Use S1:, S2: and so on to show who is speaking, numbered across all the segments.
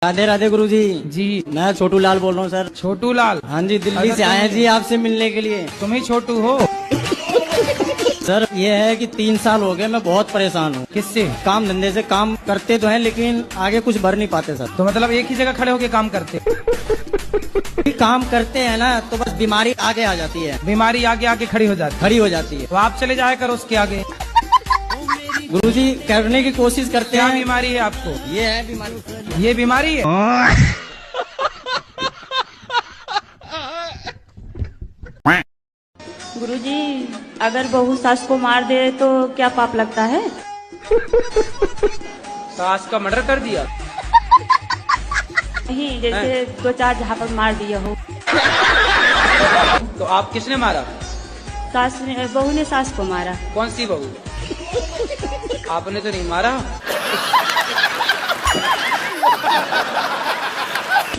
S1: राधे राधे गुरुजी।
S2: जी
S1: मैं छोटू लाल बोल रहा हूँ सर।
S2: छोटू लाल?
S1: हाँ जी, दिल्ली से आए हैं जी आपसे मिलने के लिए।
S2: तुम ही छोटू हो?
S1: सर ये है कि 3 साल हो गए, मैं बहुत परेशान हूँ।
S2: किससे?
S1: काम धंधे से। काम करते तो हैं लेकिन आगे कुछ बढ़ नहीं पाते सर।
S2: तो मतलब एक ही जगह खड़े होके काम करते?
S1: काम करते हैं ना तो बस बीमारी आगे आ जाती है।
S2: बीमारी आगे आके खड़ी हो जाती है। तो आप चले जाया करो उसके आगे।
S1: गुरुजी करने की कोशिश करते
S2: क्या
S1: हैं।
S2: बीमारी है आपको?
S1: ये है बीमारी।
S2: ये बीमारी है?
S3: गुरुजी, अगर बहू सास को मार दे तो क्या पाप लगता है?
S2: सास का मर्डर कर दिया?
S3: नहीं, जैसे 2-4 झापड़ मार दिया हो।
S2: तो आप किसने मारा?
S3: सास ने, बहू ने सास को मारा।
S2: कौन सी बहू? आपने तो नहीं मारा?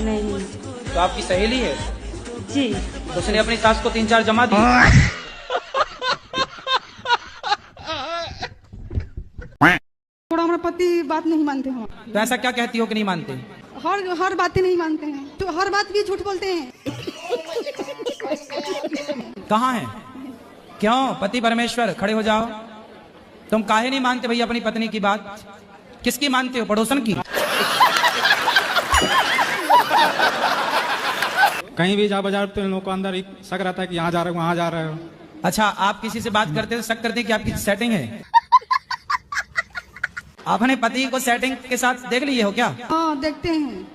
S3: नहीं
S2: तो आपकी सहेली है?
S3: जी।
S2: तो उसने अपनी सास को 3-4 जमा दी?
S4: थोड़ा हमारे पति बात नहीं मानते हैं।
S2: तो ऐसा क्या कहती हो कि नहीं मानते?
S4: हर बातें नहीं मानते हैं, तो हर बात भी झूठ बोलते हैं।
S2: कहाँ है? क्यों? पति परमेश्वर खड़े हो जाओ। तुम काहे नहीं मानते भैया अपनी पत्नी की बात? किसकी मानते हो? पड़ोसन की?
S5: कहीं भी जा बाजार तो इन लोगों को अंदर एक शक रहता है कि यहाँ जा रहे हो वहाँ जा रहे हो।
S2: अच्छा, आप किसी से बात करते हो शक करते हैं कि आपकी सेटिंग है? आपने पति को सेटिंग के साथ देख लिए हो क्या?
S4: हाँ, देखते हैं।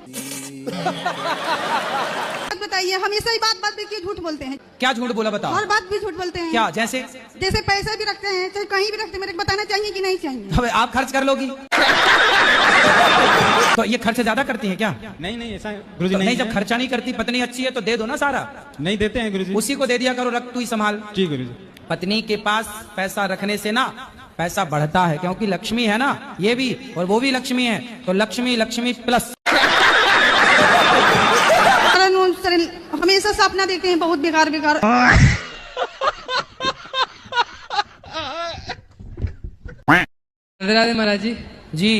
S4: बताइए, हमेशा ही बात पे क्यों झूठ बोलते हैं?
S2: क्या झूठ बोला बताओ?
S4: हर बात भी झूठ बोलते हैं।
S2: क्या? जैसे
S4: पैसे भी रखते हैं, चाहे कहीं भी रखते हैं, मेरे को बताना चाहिए कि नहीं चाहिए?
S2: अब आप खर्च कर लोगी तो ये खर्च ज्यादा करती है क्या?
S5: नहीं ऐसा गुरुजी
S2: तो
S5: नहीं
S2: नहीं, जब
S5: है।
S2: खर्चा नहीं करती, पत्नी अच्छी है तो दे दो ना सारा।
S5: नहीं देते हैं गुरुजी।
S2: उसी को दे दिया करो, रख तू ही संभाल।
S5: जी गुरुजी।
S2: पत्नी के पास पैसा रखने से ना पैसा बढ़ता है, क्योंकि लक्ष्मी है ना, ये भी और वो भी लक्ष्मी है, तो लक्ष्मी लक्ष्मी प्लस।
S4: हमेशा सपना देखते हैं बहुत बेकार।
S6: राधे राधे महाराज जी।
S2: जी,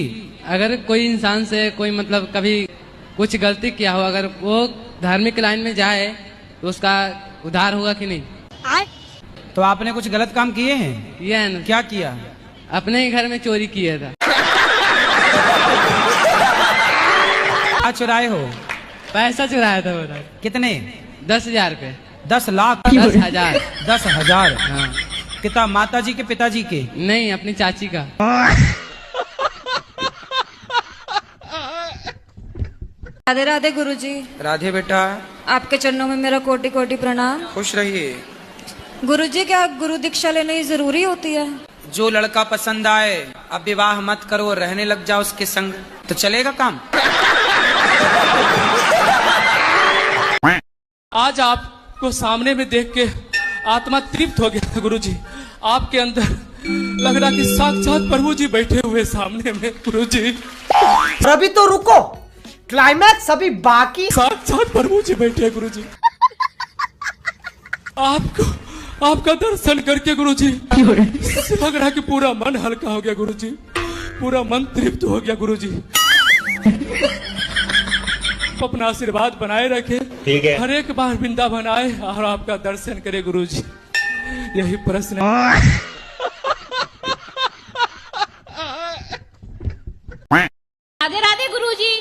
S6: अगर कोई इंसान से कोई मतलब कभी कुछ गलती किया हो, अगर वो धार्मिक लाइन में जाए तो उसका उद्धार होगा कि नहीं?
S2: तो आपने कुछ गलत काम किए हैं?
S6: ये है ना,
S2: क्या किया?
S6: अपने ही घर में चोरी किया था।
S2: क्या चुराए हो?
S6: पैसा चुराया था महाराज।
S2: कितने?
S6: 10,000 रुपए।
S2: 10 लाख?
S6: 10,000।
S2: 10,000?
S6: हाँ।
S2: कितना? माता जी के पिताजी के?
S6: नहीं, अपनी चाची का।
S7: राधे राधे गुरुजी।
S2: राधे बेटा।
S7: आपके चरणों में मेरा कोटि कोटि प्रणाम।
S2: खुश रहिए।
S7: गुरुजी, क्या गुरु दीक्षा लेनी जरूरी होती है?
S2: जो लड़का पसंद आए अब विवाह मत करो, रहने लग जाओ उसके संग, तो चलेगा काम।
S8: आज आपको सामने में देख के आत्मा तृप्त हो गया गुरुजी। आपके अंदर लग रहा कि साक्षात प्रभु जी बैठे हुए सामने में गुरुजी।
S9: अभी तो रुको, क्लाइमैक्स अभी बाकी।
S8: साक्षात प्रभु जी बैठे हैं गुरुजी। आपका दर्शन करके गुरुजी लग रहा कि पूरा मन हल्का हो गया गुरुजी, पूरा मन तृप्त हो गया गुरुजी। अपना आशीर्वाद बनाए रखे, ठीक है। हर एक बार वृंदावन आए और आपका दर्शन करे गुरुजी, यही प्रश्न है।
S10: राधे राधे गुरुजी।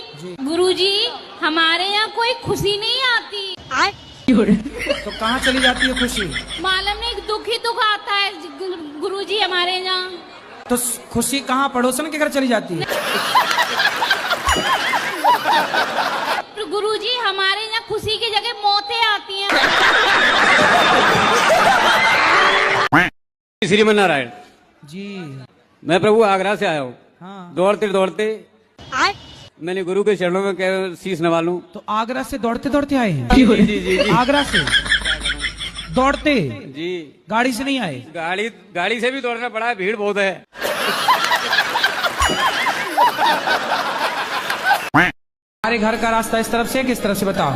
S10: गुरुजी, हमारे यहाँ कोई खुशी नहीं आती।
S2: तो कहाँ चली जाती है खुशी?
S10: मालूम नहीं, दुख ही दुख आता है गुरुजी हमारे यहाँ।
S2: तो खुशी कहाँ? पड़ोसन के घर चली जाती है?
S10: गुरुजी, हमारे यहाँ खुशी की जगह मौतें आती हैं।
S1: श्रीमन नारायण
S2: जी।
S1: मैं प्रभु आगरा से आया हूँ।
S2: हाँ।
S1: दौड़ते दौड़ते मैंने गुरु के चरणों में शीश नवा लूं।
S2: तो आगरा से दौड़ते दौड़ते आए हैं?
S1: जी।
S2: आगरा से दौड़ते?
S1: जी।
S2: गाड़ी से नहीं आए?
S1: गाड़ी से भी दौड़ना पड़ा है, भीड़ बहुत है।
S2: हमारे घर का रास्ता इस तरफ से किस तरफ से बताओ?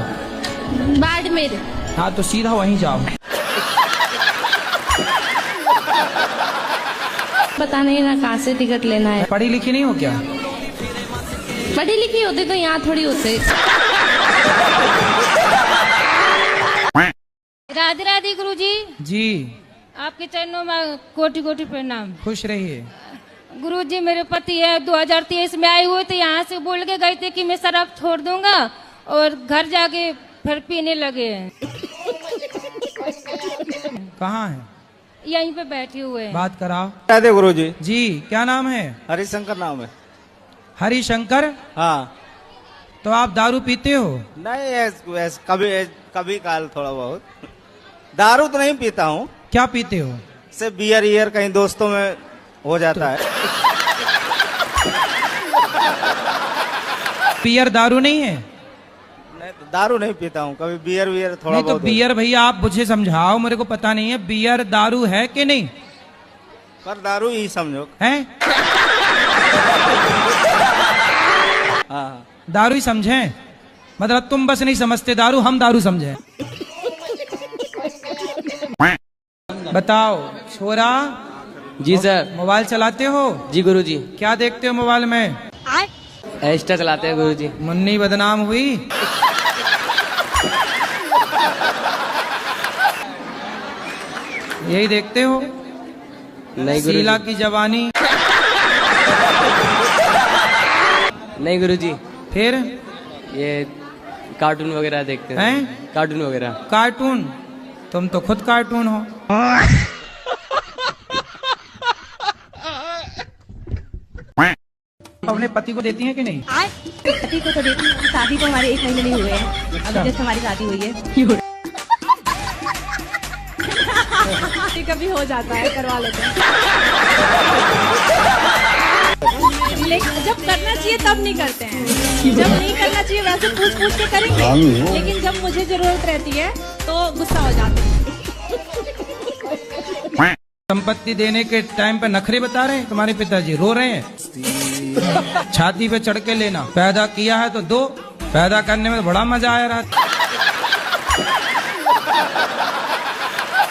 S10: बाड़मेर।
S2: हाँ, तो सीधा वहीं जाओ।
S10: पता नहीं ना कहाँ से टिकट लेना है।
S2: पढ़ी लिखी नहीं हो क्या?
S10: पढ़ी लिखी होते तो यहाँ थोड़ी होते। राधे राधे गुरुजी।
S2: जी
S10: आपके चरणों में कोटि कोटि प्रणाम।
S2: खुश रहिए।
S10: गुरुजी मेरे पति है 2023 में आए हुए थे, यहाँ से बोल के गए थे कि मैं शराब छोड़ दूंगा और घर जाके फिर पीने लगे हैं।
S2: कहाँ है?
S10: यहीं पे बैठे हुए हैं।
S2: बात कराओ।
S5: राधे गुरुजी।
S2: जी क्या नाम है?
S5: हरिशंकर नाम है।
S2: हरिशंकर।
S5: हाँ।
S2: तो आप दारू पीते हो?
S5: नहीं, कभी कभी काल थोड़ा बहुत। दारू तो नहीं पीता हूँ।
S2: क्या पीते हो?
S5: से बियर कहीं दोस्तों में हो जाता है।
S2: बियर दारू नहीं है?
S5: नहीं, तो दारू नहीं पीता हूँ, कभी बियर थोड़ा
S2: नहीं तो
S5: बहुत।
S2: बियर भैया आप मुझे समझाओ, मेरे को पता नहीं है बियर दारू है कि नहीं।
S5: पर दारू ही समझो।
S2: हैं?
S5: हाँ।
S2: दारू ही समझे, मतलब तुम बस नहीं समझते दारू, हम दारू समझे। बताओ छोरा।
S6: जी सर।
S2: मोबाइल चलाते हो?
S6: जी गुरुजी।
S2: क्या देखते हो मोबाइल में?
S6: इंस्टा चलाते हैं गुरुजी।
S2: मुन्नी बदनाम हुई। यही देखते हो?
S6: नहीं
S2: शीला
S6: गुरुजी।
S2: की जवानी।
S6: नहीं गुरुजी,
S2: फिर
S6: ये कार्टून वगैरह देखते हैं। कार्टून वगैरह।
S2: कार्टून? तुम तो खुद कार्टून हो। अपने पति को देती हैं कि नहीं?
S4: पति को तो देती हूँ, शादी तो हमारे 1 महीने नहीं हुए हैं, अभी जस्ट हमारी शादी हुई है। कभी हो जाता है, करवा लेते हैं। लेकिन जब करना चाहिए तब नहीं करते हैं, जब नहीं करना चाहिए वैसे पूछ पूछ के करेंगे, लेकिन जब मुझे जरूरत रहती है तो गुस्सा हो जाते हैं।
S2: संपत्ति देने के टाइम पे नखरे बता रहे हैं तुम्हारे पिताजी, रो रहे हैं। छाती पे चढ़ के लेना, पैदा किया है तो दो। पैदा करने में तो बड़ा मजा आया रहा।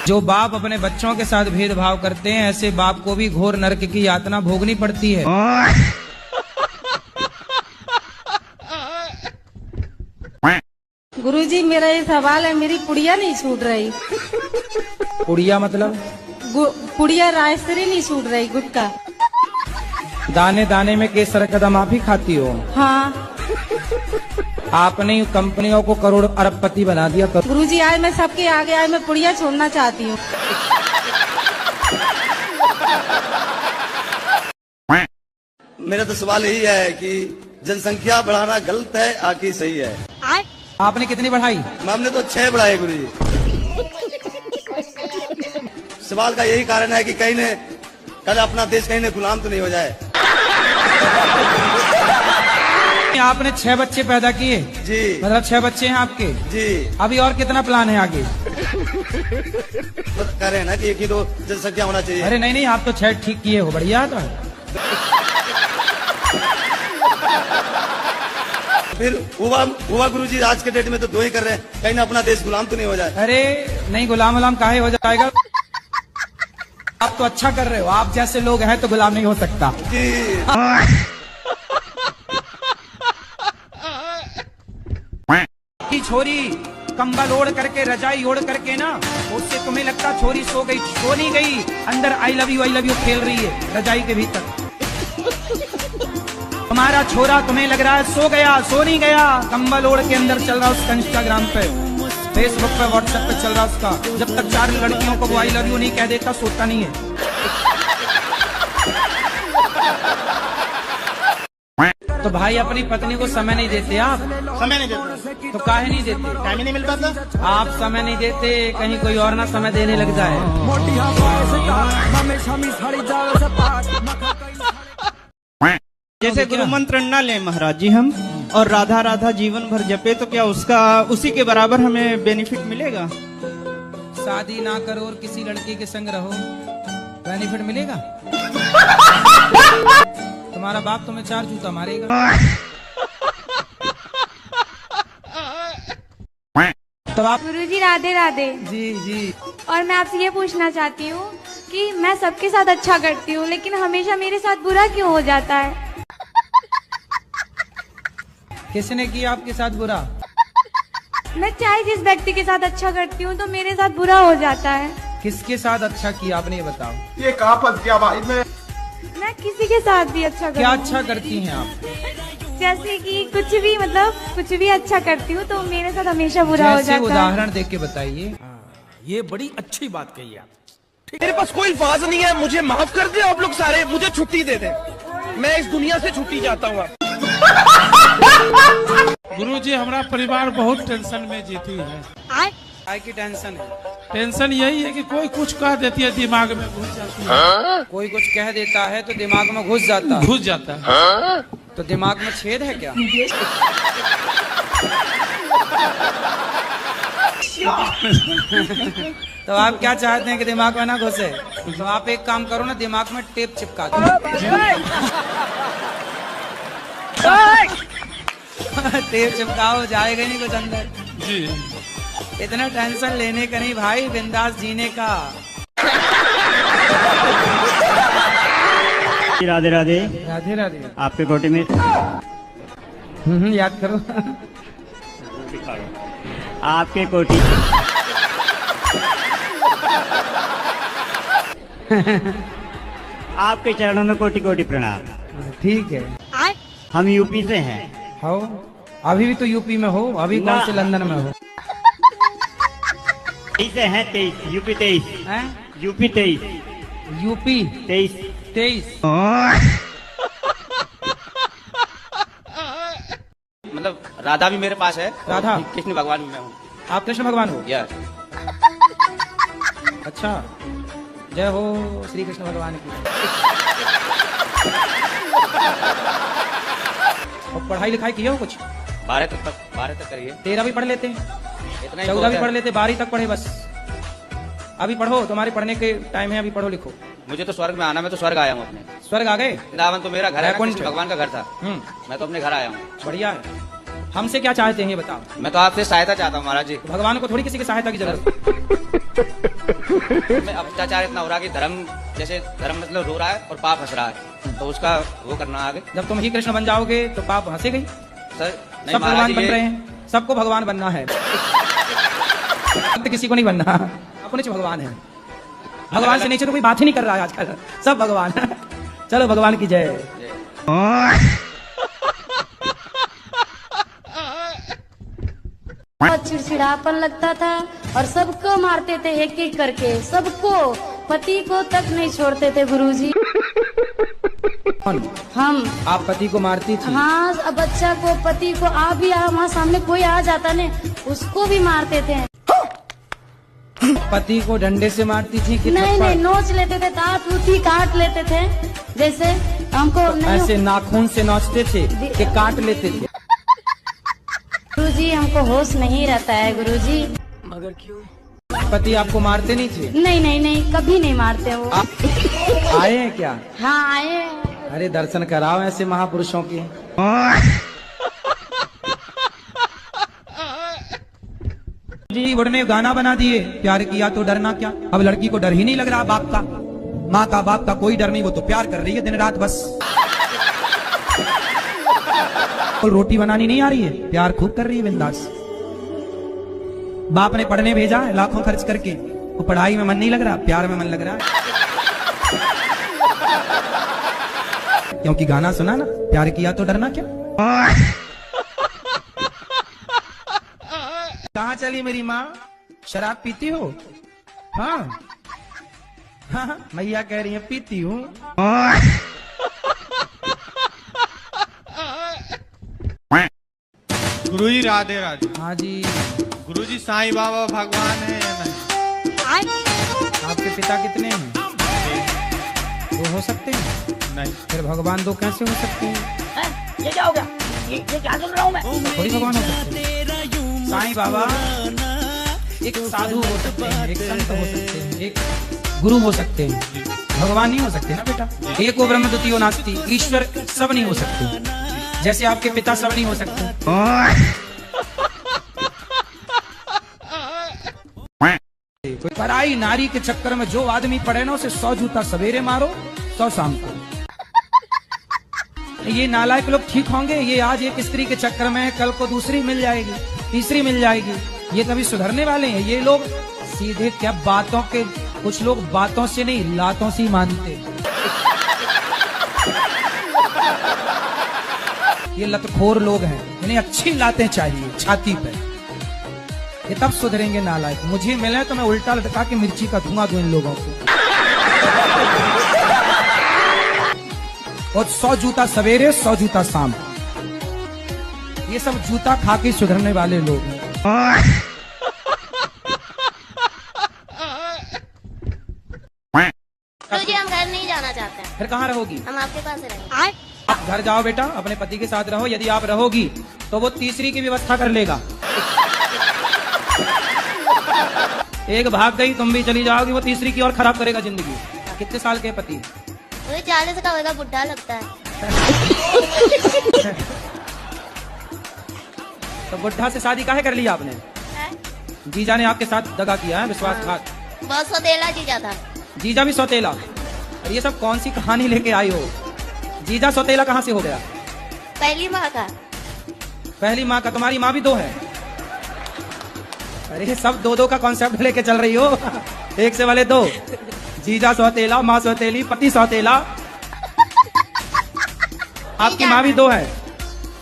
S2: जो बाप अपने बच्चों के साथ भेदभाव करते हैं, ऐसे बाप को भी घोर नरक की यातना भोगनी पड़ती है।
S3: गुरुजी मेरा ये सवाल है, मेरी पुड़िया नहीं छूट रही।
S2: पुड़िया मतलब?
S3: पुड़िया रायसरी नहीं छूट रही, गुटका।
S2: दाने दाने में केसर कदम आप ही खाती हो?
S3: हाँ।
S2: आपने कंपनियों को करोड़ अरबपति बना दिया।
S3: गुरुजी आज मैं सबके आगे आज मैं पुड़िया छोड़ना चाहती हूँ।
S11: मेरा तो सवाल यही है कि जनसंख्या बढ़ाना गलत है आखिर सही है?
S2: आपने कितनी बढ़ाई?
S11: हमने तो 6 बढ़ाए गुरुजी। सवाल का यही कारण है कि कहीं ने कल अपना देश कहीं ने गुलाम तो नहीं हो जाए।
S2: आपने 6 बच्चे पैदा किए?
S11: जी।
S2: मतलब 6 बच्चे हैं आपके?
S11: जी।
S2: अभी और कितना प्लान है आगे?
S11: तो कह रहे हैं ना कि एक ही तो जनसंख्या होना चाहिए।
S2: अरे नहीं नहीं, आप तो 6 ठीक किए हो, बढ़िया तो।
S11: फिर हुआ गुरुजी आज के डेट में तो 2 ही कर रहे हैं, कहीं ना अपना देश गुलाम तो नहीं हो जाए।
S2: अरे नहीं, गुलाम गुलाम काहे हो जाएगा। आप तो अच्छा कर रहे हो, आप जैसे लोग हैं तो गुलाम नहीं हो सकता।
S11: जी।
S2: छोरी कंबल ओढ़ करके रजाई ओढ़ करके ना, उससे तुम्हें लगता छोरी सो गई, सो नहीं गई, अंदर आई लव यू खेल रही है रजाई के भीतर। तुम्हारा छोरा तुम्हें लग रहा है सो गया, सो नहीं गया, कंबल ओढ़ के अंदर चल रहा उसका इंस्टाग्राम पे, फेसबुक पे, व्हाट्सएप पे चल रहा उसका। जब तक 4 लड़कियों को वो आई लव यू नहीं कह देता सोता नहीं है। तो भाई अपनी पत्नी को समय नहीं देते आप?
S5: समय नहीं देते
S2: तो काहे नहीं देते?
S5: टाइम ही नहीं मिल पाता।
S2: आप समय नहीं देते, कहीं कोई और ना समय देने लग जाए।
S1: जैसे गुरु मंत्र न ले महाराज जी हम, और राधा राधा जीवन भर जपे, तो क्या उसका उसी के बराबर हमें बेनिफिट मिलेगा?
S2: शादी ना करो और किसी लड़की के संग रहो, बेनिफिट मिलेगा? तुम्हारा बाप तुम्हें 4 जूता मारेगा। तो आप?
S10: गुरुजी राधे राधे।
S2: जी जी।
S10: और मैं आपसे ये पूछना चाहती हूँ कि मैं सबके साथ अच्छा करती हूँ, लेकिन हमेशा मेरे साथ बुरा क्यों हो जाता है?
S2: किसने किया आपके साथ बुरा?
S3: मैं चाहे जिस व्यक्ति के साथ अच्छा करती हूँ तो मेरे साथ बुरा हो जाता है।
S2: किसके साथ अच्छा किया आपने ये बताओ।
S9: ये कहाँ फंस गया भाई मैं
S3: किसी के साथ भी अच्छा
S2: क्या अच्छा करती हैं आप?
S3: जैसे कि कुछ भी मतलब कुछ भी अच्छा करती हूँ तो मेरे साथ हमेशा बुरा हो जाता है।
S2: उदाहरण देख के बताइए।
S9: ये बड़ी अच्छी बात कही आप। मेरे पास कोई अल्फाज नहीं है, मुझे माफ कर दे आप लोग सारे, मुझे छुट्टी दे दे, मैं इस दुनिया से छुट्टी चाहता हूँ।
S8: गुरुजी हमारा परिवार बहुत टेंशन में जीती है।
S2: काय की टेंशन है?
S8: टेंशन यही है कि कोई कुछ कह देती है दिमाग में घुस जाती है।
S2: कोई कुछ कह देता है तो दिमाग में घुस जाता है। तो दिमाग में छेद है क्या? तो आप क्या चाहते हैं कि दिमाग में ना घुसे? तो आप एक काम करो ना, दिमाग में टेप चिपका दो। टेप चिपकाओ, जाएगा नहीं कुछ अंदर।
S8: जी
S2: इतना टेंशन लेने का नहीं भाई, बिंदास जीने का।
S12: राधे राधे।
S2: राधे राधे।
S12: आपके कोटे में
S2: याद करो।
S12: आपके कोटी आपके चरणों में कोटि कोटि प्रणाम।
S2: ठीक है।
S12: हम यूपी से हैं।
S2: हो अभी भी तो यूपी में हो? अभी कौन से लंदन में हो?
S12: 23 हैं, 23 यूपी 23
S2: हैं?
S12: यूपी 23
S2: यूपी 23
S5: मतलब राधा भी मेरे पास है।
S2: राधा?
S5: कृष्ण भगवान भी मैं हूँ।
S2: आप कृष्ण भगवान हो?
S5: यस।
S2: अच्छा, जय हो श्री कृष्ण भगवान की। और पढ़ाई लिखाई की हो कुछ?
S5: 12 तक करिए।
S2: 13 भी पढ़ लेते,
S5: इतना ही
S2: 14 भी पढ़ लेते, 12 तक पढ़े बस। अभी पढ़ो, तुम्हारे पढ़ने के टाइम है, अभी पढ़ो लिखो।
S5: मुझे तो स्वर्ग में आना, मैं तो स्वर्ग आया हूँ अपने।
S2: स्वर्ग आ गए?
S5: वृंदावन तो मेरा घर है, कृष्ण भगवान का घर था। मैं तो अपने घर आया हूँ।
S2: बढ़िया है। हमसे क्या चाहते हैं ये बताओ।
S5: मैं तो आपसे सहायता चाहता हूँ महाराज जी।
S2: भगवान को थोड़ी किसी की सहायता की जरूरत।
S5: में अत्याचार इतना हो रहा है कि धर्म मतलब रो रहा है और पाप हंस रहा है, तो उसका वो करना आगे।
S2: जब तुम ही कृष्ण बन जाओगे तो पाप हंसेगा ही।
S5: सर
S2: सब भगवान बन रहे हैं, सबको भगवान बनना है। किसी को नहीं बनना, अपने भगवान है। भगवान से नीचे तो कोई बात ही नहीं कर रहा है आजकल, सब भगवान। चलो भगवान की जय।
S13: बहुत चिड़चिड़ापन लगता था और सबको मारते थे एक एक करके, सबको, पति को तक नहीं छोड़ते थे गुरुजी। हम।
S2: आप पति को मारती थी?
S13: हाँ, अब बच्चा को, पति को, आप भी वहाँ सामने कोई आ जाता ने उसको भी मारते थे।
S2: पति को डंडे से मारती थी कि
S13: नहीं, नोच लेते थे, दांत उठी काट लेते थे, जैसे हमको
S2: तो ऐसे नाखून से नोचते थे कि काट लेते थे।
S13: गुरुजी हमको होश नहीं रहता है गुरुजी।
S2: मगर क्यों? पति आपको मारते नहीं थे?
S13: नहीं, कभी नहीं मारते वो।
S2: आए हैं क्या?
S13: हाँ आए।
S2: अरे दर्शन कराओ ऐसे महापुरुषों के। जी बुढ़ ने गाना बना दिए, प्यार किया तो डरना क्या। अब लड़की को डर ही नहीं लग रहा बाप का, माँ का, बाप का कोई डर नहीं, वो तो प्यार कर रही है दिन रात बस। रोटी बनानी नहीं आ रही है, प्यार खूब कर रही है बिंदास। बाप ने पढ़ने भेजा है लाखों खर्च करके, वो पढ़ाई में मन नहीं लग रहा, प्यार में मन लग रहा है। क्योंकि गाना सुना ना, प्यार किया तो डरना क्या। कहाँ चली मेरी माँ? शराब पीती हो? हाँ, मैया कह रही है पीती हूँ।
S14: गुरुजी राधे राधे।
S2: हाँ जी।
S14: गुरुजी साईं बाबा भगवान है या नहीं?
S2: आपके पिता कितने हैं? दो हो सकते हैं?
S14: नहीं।
S2: फिर भगवान दो कैसे हो सकते हैं?
S15: ये क्या हो गया? ये क्या सुन रहा हूँ मैं?
S2: थोड़ी भगवान हो सकते हैं। साईं बाबा एक साधु हो सकते हैं, एक संत हो सकते हैं, एक गुरु हो सकते हैं, भगवान नहीं हो सकते ना बेटा। एको ब्रह्म द्वितीयो नास्ति, ईश्वर सब नहीं हो सकते, जैसे आपके पिता सब नहीं हो सकते। कोई पराई नारी के चक्कर में जो आदमी पड़े ना, उसे 100 जूता सवेरे मारो, 100 शाम को। ये नालायक लोग ठीक होंगे? ये आज एक स्त्री के चक्कर में है, कल को दूसरी मिल जाएगी, तीसरी मिल जाएगी। ये कभी सुधरने वाले हैं? ये लोग सीधे क्या बातों के, कुछ लोग बातों से नहीं लातों से ही मानते। ये लतखोर लोग हैं, इन्हें अच्छी लातें चाहिए छाती पे, ये तब सुधरेंगे नालायक। मुझे मिले तो मैं उल्टा लटका के मिर्ची का धुआं दूं इन लोगों को। और 100 जूता सवेरे 100 जूता शाम, ये सब जूता खा के सुधरने वाले लोग हैं।
S16: गुरुजी हम घर नहीं जाना चाहते हैं।
S2: फिर कहाँ रहोगी?
S16: हम आपके पास रहेंगे।
S2: आप घर जाओ बेटा, अपने पति के साथ रहो। यदि आप रहोगी तो वो तीसरी की व्यवस्था कर लेगा। एक भाग गई, तुम भी चली जाओगी, वो तीसरी की और खराब करेगा जिंदगी। कितने साल के पति?
S16: मुझे 40 का होगा, बुढ़ा लगता है।
S2: तो बुढ़ा से शादी काहे कर लिया आपने? जीजा ने आपके साथ दगा किया है, विश्वासघात।
S16: बहुत सौतेला जीजा था।
S2: जीजा भी सौतेला? और ये सब कौन सी कहानी लेके आई हो? जीजा सौतेला कहाँ से हो गया?
S16: पहली माँ का।
S2: पहली माँ का? तुम्हारी माँ भी 2 है? अरे सब 2-2 का कॉन्सेप्ट लेके चल रही हो। एक से वाले 2, जीजा सौतेला, माँ सौतेली, पति सौतेला। आपकी माँ भी 2 है?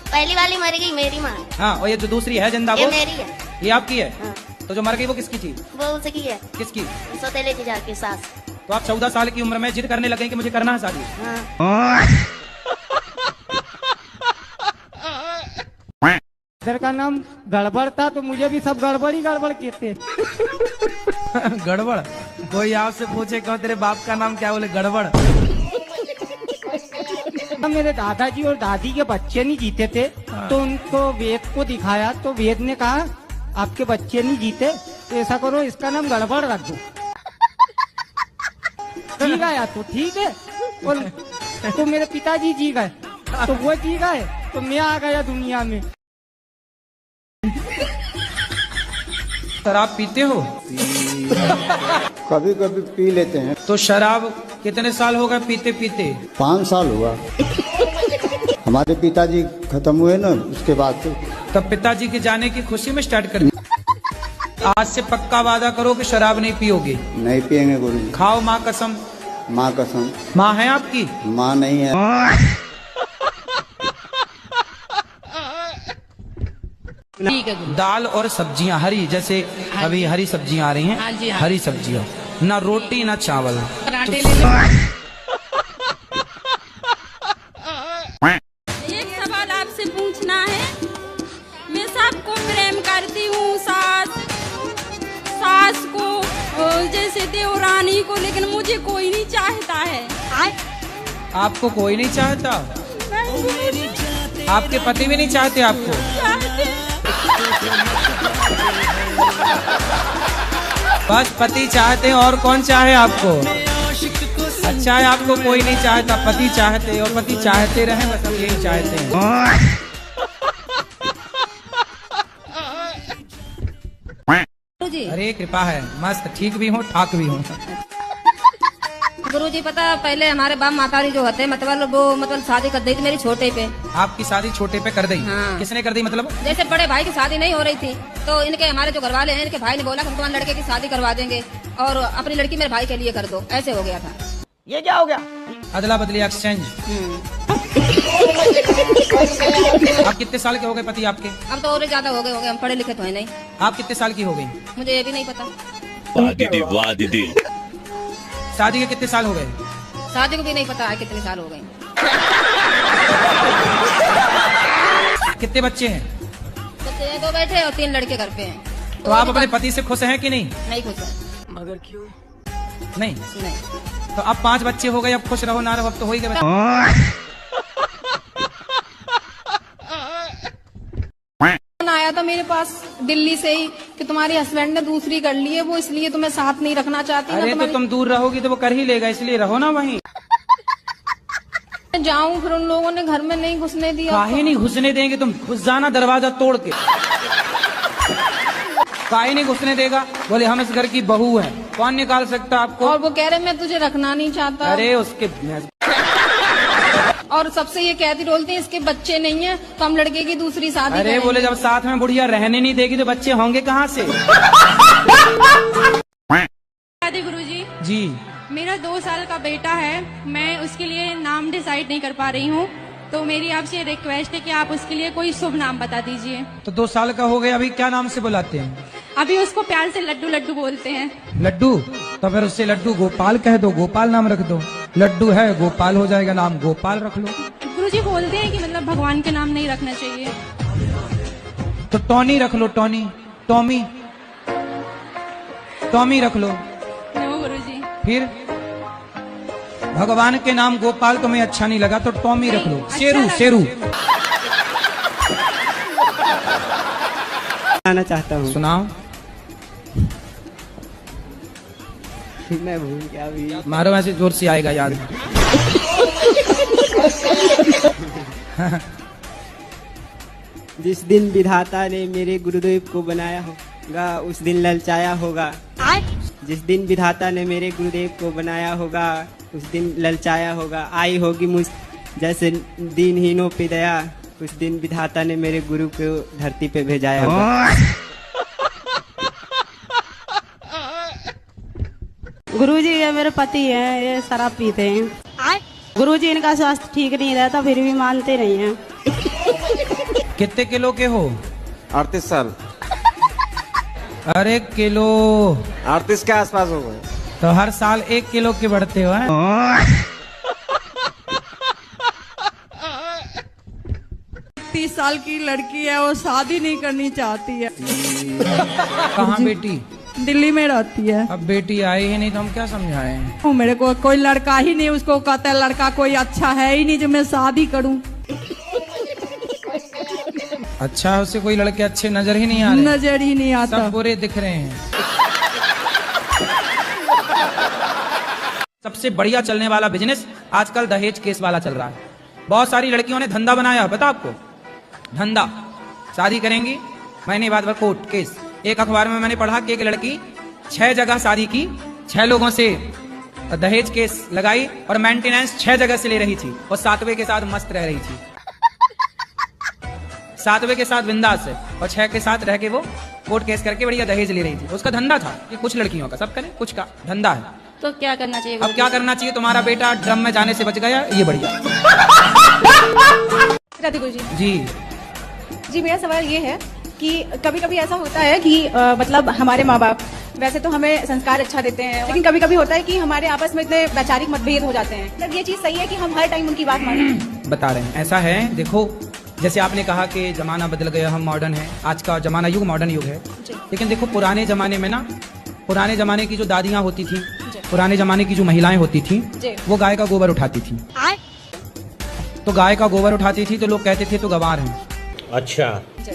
S16: पहली वाली मर गई, मेरी माँ।
S2: हाँ, और ये जो दूसरी है जिंदा,
S16: ये
S2: वो
S16: मेरी है।
S2: ये आपकी है? हाँ। तो जो मर गई वो किसकी थी?
S16: वो उसकी है।
S2: किसकी?
S16: सौतेले जीजा की सास।
S2: तो आप 14 साल की उम्र में जिद करने लगे कि मुझे करना है शादी?
S16: हाँ।
S17: इधर का नाम गड़बड़ था तो मुझे भी सब गड़बड़ ही गड़बड़ कहते।
S2: गड़बड़? कोई आपसे पूछे क्यों तेरे बाप का नाम क्या, बोले गड़बड़।
S17: मेरे दादाजी और दादी के बच्चे नहीं जीते थे, तो उनको वेद को दिखाया, तो वेद ने कहा आपके बच्चे नहीं जीते, तो ऐसा करो इसका नाम गड़बड़ रख दो। जी गया तो ठीक है, और तो मेरे पिताजी जी गए, तो वो जी गए, तो मैं आ गया दुनिया में।
S2: शराब पीते हो?
S18: कभी कभी पी लेते हैं।
S2: तो शराब कितने साल हो गए पीते पीते?
S18: 5 साल हुआ। हमारे पिताजी खत्म हुए ना, उसके बाद से।
S2: तब पिताजी के जाने की खुशी में स्टार्ट कर। आज से पक्का वादा करो कि शराब नहीं पियोगे।
S18: नहीं पियेंगे गुरुजी।
S2: खाओ माँ कसम।
S18: माँ कसम।
S2: माँ है आपकी?
S18: माँ नहीं है।
S2: ठीक है। दाल और सब्जियां हरी, जैसे अभी हरी सब्जियां आ रही हैं।
S4: हाँ जी, हाँ।
S2: हरी सब्जियां, ना रोटी ना चावल।
S4: पराठे ले
S19: एक सवाल आपसे पूछना है। मैं सबको प्रेम करती हूँ, सास को जैसे देवरानी को, लेकिन मुझे कोई नहीं चाहता है।
S2: आपको कोई नहीं चाहता? आपके पति भी नहीं चाहते आपको? बस पति चाहते हैं, और कौन चाहे आपको? अच्छा है आपको कोई नहीं चाहता, पति चाहते हैं, और पति चाहते रहे, बस हम यही चाहते हैं। अरे कृपा है, मस्त ठीक भी हूँ, ठाक भी हूँ।
S7: गुरुजी पता पहले हमारे बाप मातारी जो होते हैं, मतलब शादी कर दी थी मेरी छोटे पे।
S2: आपकी शादी छोटे पे कर दी?
S7: हाँ।
S2: किसने कर दी मतलब?
S7: जैसे बड़े भाई की शादी नहीं हो रही थी, तो इनके हमारे जो घरवाले हैं, इनके भाई ने बोला कि हम तुम्हारे लड़के की शादी करवा देंगे और अपनी लड़की मेरे भाई के लिए कर दो। ऐसे हो गया था।
S4: ये क्या हो गया?
S2: अदला बदली, एक्सचेंज। आप कितने साल के हो गए पति आपके?
S7: अब तो और ज्यादा हो गए, हम पढ़े लिखे तो है नहीं।
S2: आप कितने साल की हो गई?
S7: मुझे ये भी नहीं पता।
S20: वाह दीदी।
S2: शादी के कितने साल हो गए?
S7: शादी को भी नहीं पता है कितने साल हो गए।
S2: कितने बच्चे हैं?
S7: बच्चे 2 बैठे और 3 लड़के घर पे हैं।
S2: तो आप अपने पति से खुश हैं कि नहीं?
S7: नहीं खुश है।
S4: मगर क्यों?
S2: नहीं। तो अब 5 बच्चे हो गए, अब खुश रहो ना रहो, अब तो हो ही गए।
S4: आया था मेरे पास दिल्ली से ही कि तुम्हारे हस्बैंड ने दूसरी कर ली है, वो इसलिए तुम्हें साथ नहीं रखना चाहती।
S2: अरे तो तुम दूर रहोगी तो वो कर ही लेगा, इसलिए रहो ना वहीं।
S4: जाऊं, फिर उन लोगों ने घर में नहीं घुसने दिया।
S2: काहे नहीं घुसने देंगे? तुम घुस जाना दरवाजा तोड़ के। काहे नहीं घुसने देगा? बोले हम इस घर की बहू हैं, कौन निकाल सकता आपको?
S4: और वो कह रहे मैं तुझे रखना नहीं चाहता।
S2: अरे उसके
S7: और सबसे ये कहती रोलती है इसके बच्चे नहीं है तो हम लड़के की दूसरी शादी
S2: अरे
S7: करेंगे।
S2: बोले जब साथ में बुढ़िया रहने नहीं देगी तो बच्चे होंगे कहाँ से?
S4: गुरुजी
S2: जी
S4: मेरा 2 साल का बेटा है, मैं उसके लिए नाम डिसाइड नहीं कर पा रही हूँ, तो मेरी आपसे रिक्वेस्ट है कि आप उसके लिए कोई शुभ नाम बता दीजिए।
S2: तो 2 साल का हो गया, अभी क्या नाम से बुलाते हैं?
S4: अभी उसको प्यार से लड्डू लड्डू बोलते हैं।
S2: लड्डू? तो फिर उससे लड्डू गोपाल कह दो, गोपाल नाम रख दो। लड्डू है गोपाल हो जाएगा, नाम गोपाल रख लो।
S4: गुरुजी बोलते हैं कि मतलब भगवान के नाम नहीं रखना चाहिए।
S2: तो टॉनी रख लो, टॉनी, टॉमी, टॉमी रख लो।
S4: नो गुरुजी।
S2: फिर भगवान के नाम गोपाल तुम्हें अच्छा नहीं लगा तो टॉमी रख लो। शेरू, शेरू
S17: आना चाहता हूँ।
S2: सुनाओ।
S17: मैं भूल गया अभी।
S2: मारो ऐसे जोर से आएगा याद।
S17: जिस दिन विधाता ने मेरे गुरुदेव को बनाया होगा उस दिन ललचाया होगा। जिस दिन विधाता ने मेरे गुरुदेव को बनाया होगा उस दिन ललचाया होगा। आई होगी मुझ जैसे दिनहीनों पे दया, उस दिन विधाता ने मेरे गुरु को धरती पे भेजाया होगा।
S13: गुरुजी ये मेरे पति हैं, ये शराब पीते हैं। गुरुजी इनका स्वास्थ्य ठीक नहीं रहता फिर भी मानते नहीं हैं।
S2: कितने किलो के हो?
S5: 38 साल।
S2: अरे किलो
S5: 38 के आसपास हो गए।
S2: तो हर साल 1 किलो के बढ़ते हो हैं?
S21: 30 साल की लड़की है, वो शादी नहीं करनी चाहती है।
S2: कहाँ बेटी?
S21: दिल्ली में रहती है।
S2: अब बेटी आई ही नहीं तो हम क्या समझाएं?
S21: वो मेरे को कोई लड़का ही नहीं, उसको कहता है लड़का कोई अच्छा है ही नहीं जो मैं शादी करूं।
S2: अच्छा उससे कोई लड़के अच्छे नजर ही नहीं आ रहे?
S21: नजर ही नहीं आता,
S2: सब बुरे दिख रहे हैं। सबसे बढ़िया चलने वाला बिजनेस आजकल दहेज केस वाला चल रहा है। बहुत सारी लड़कियों ने धंधा बनाया, पता आपको? धंधा, शादी करेंगी, महीने बाद कोर्ट केस। एक अखबार में मैंने पढ़ा कि एक लड़की 6 जगह शादी की, 6 लोगों से दहेज केस लगाई और मेंटेनेंस 6 जगह से ले रही थी और 7वें के साथ मस्त रह रही थी। 7वें के साथ बिंदास है और 6 के साथ रह के वो कोर्ट केस करके बढ़िया दहेज ले रही थी। उसका धंधा था। ये कुछ लड़कियों का, सब करें, कुछ का धंधा है।
S7: तो क्या करना चाहिए?
S2: अब क्या करना चाहिए? तुम्हारा बेटा ड्रम में जाने से बच गया, ये बढ़िया।
S4: राधे गुरुजी।
S2: जी
S4: जी मेरा सवाल ये है कि कभी कभी ऐसा होता है कि मतलब हमारे माँ बाप वैसे तो हमें संस्कार अच्छा देते हैं, लेकिन कभी कभी होता है कि हमारे आपस में इतने वैचारिक मतभेद हो जाते हैं। मतलब ये चीज सही है कि हम हर टाइम उनकी बात मानें?
S2: बता रहे हैं, ऐसा है। देखो जैसे आपने कहा कि जमाना बदल गया, हम मॉडर्न हैं, आज का जमाना युग मॉडर्न युग है। लेकिन देखो पुराने जमाने में ना, पुराने जमाने की जो दादियाँ होती थी, पुराने जमाने की जो महिलाएं होती थी, वो गाय का गोबर उठाती थी। तो गाय का गोबर उठाती थी तो लोग कहते थे तो गंवार हैं।
S12: अच्छा।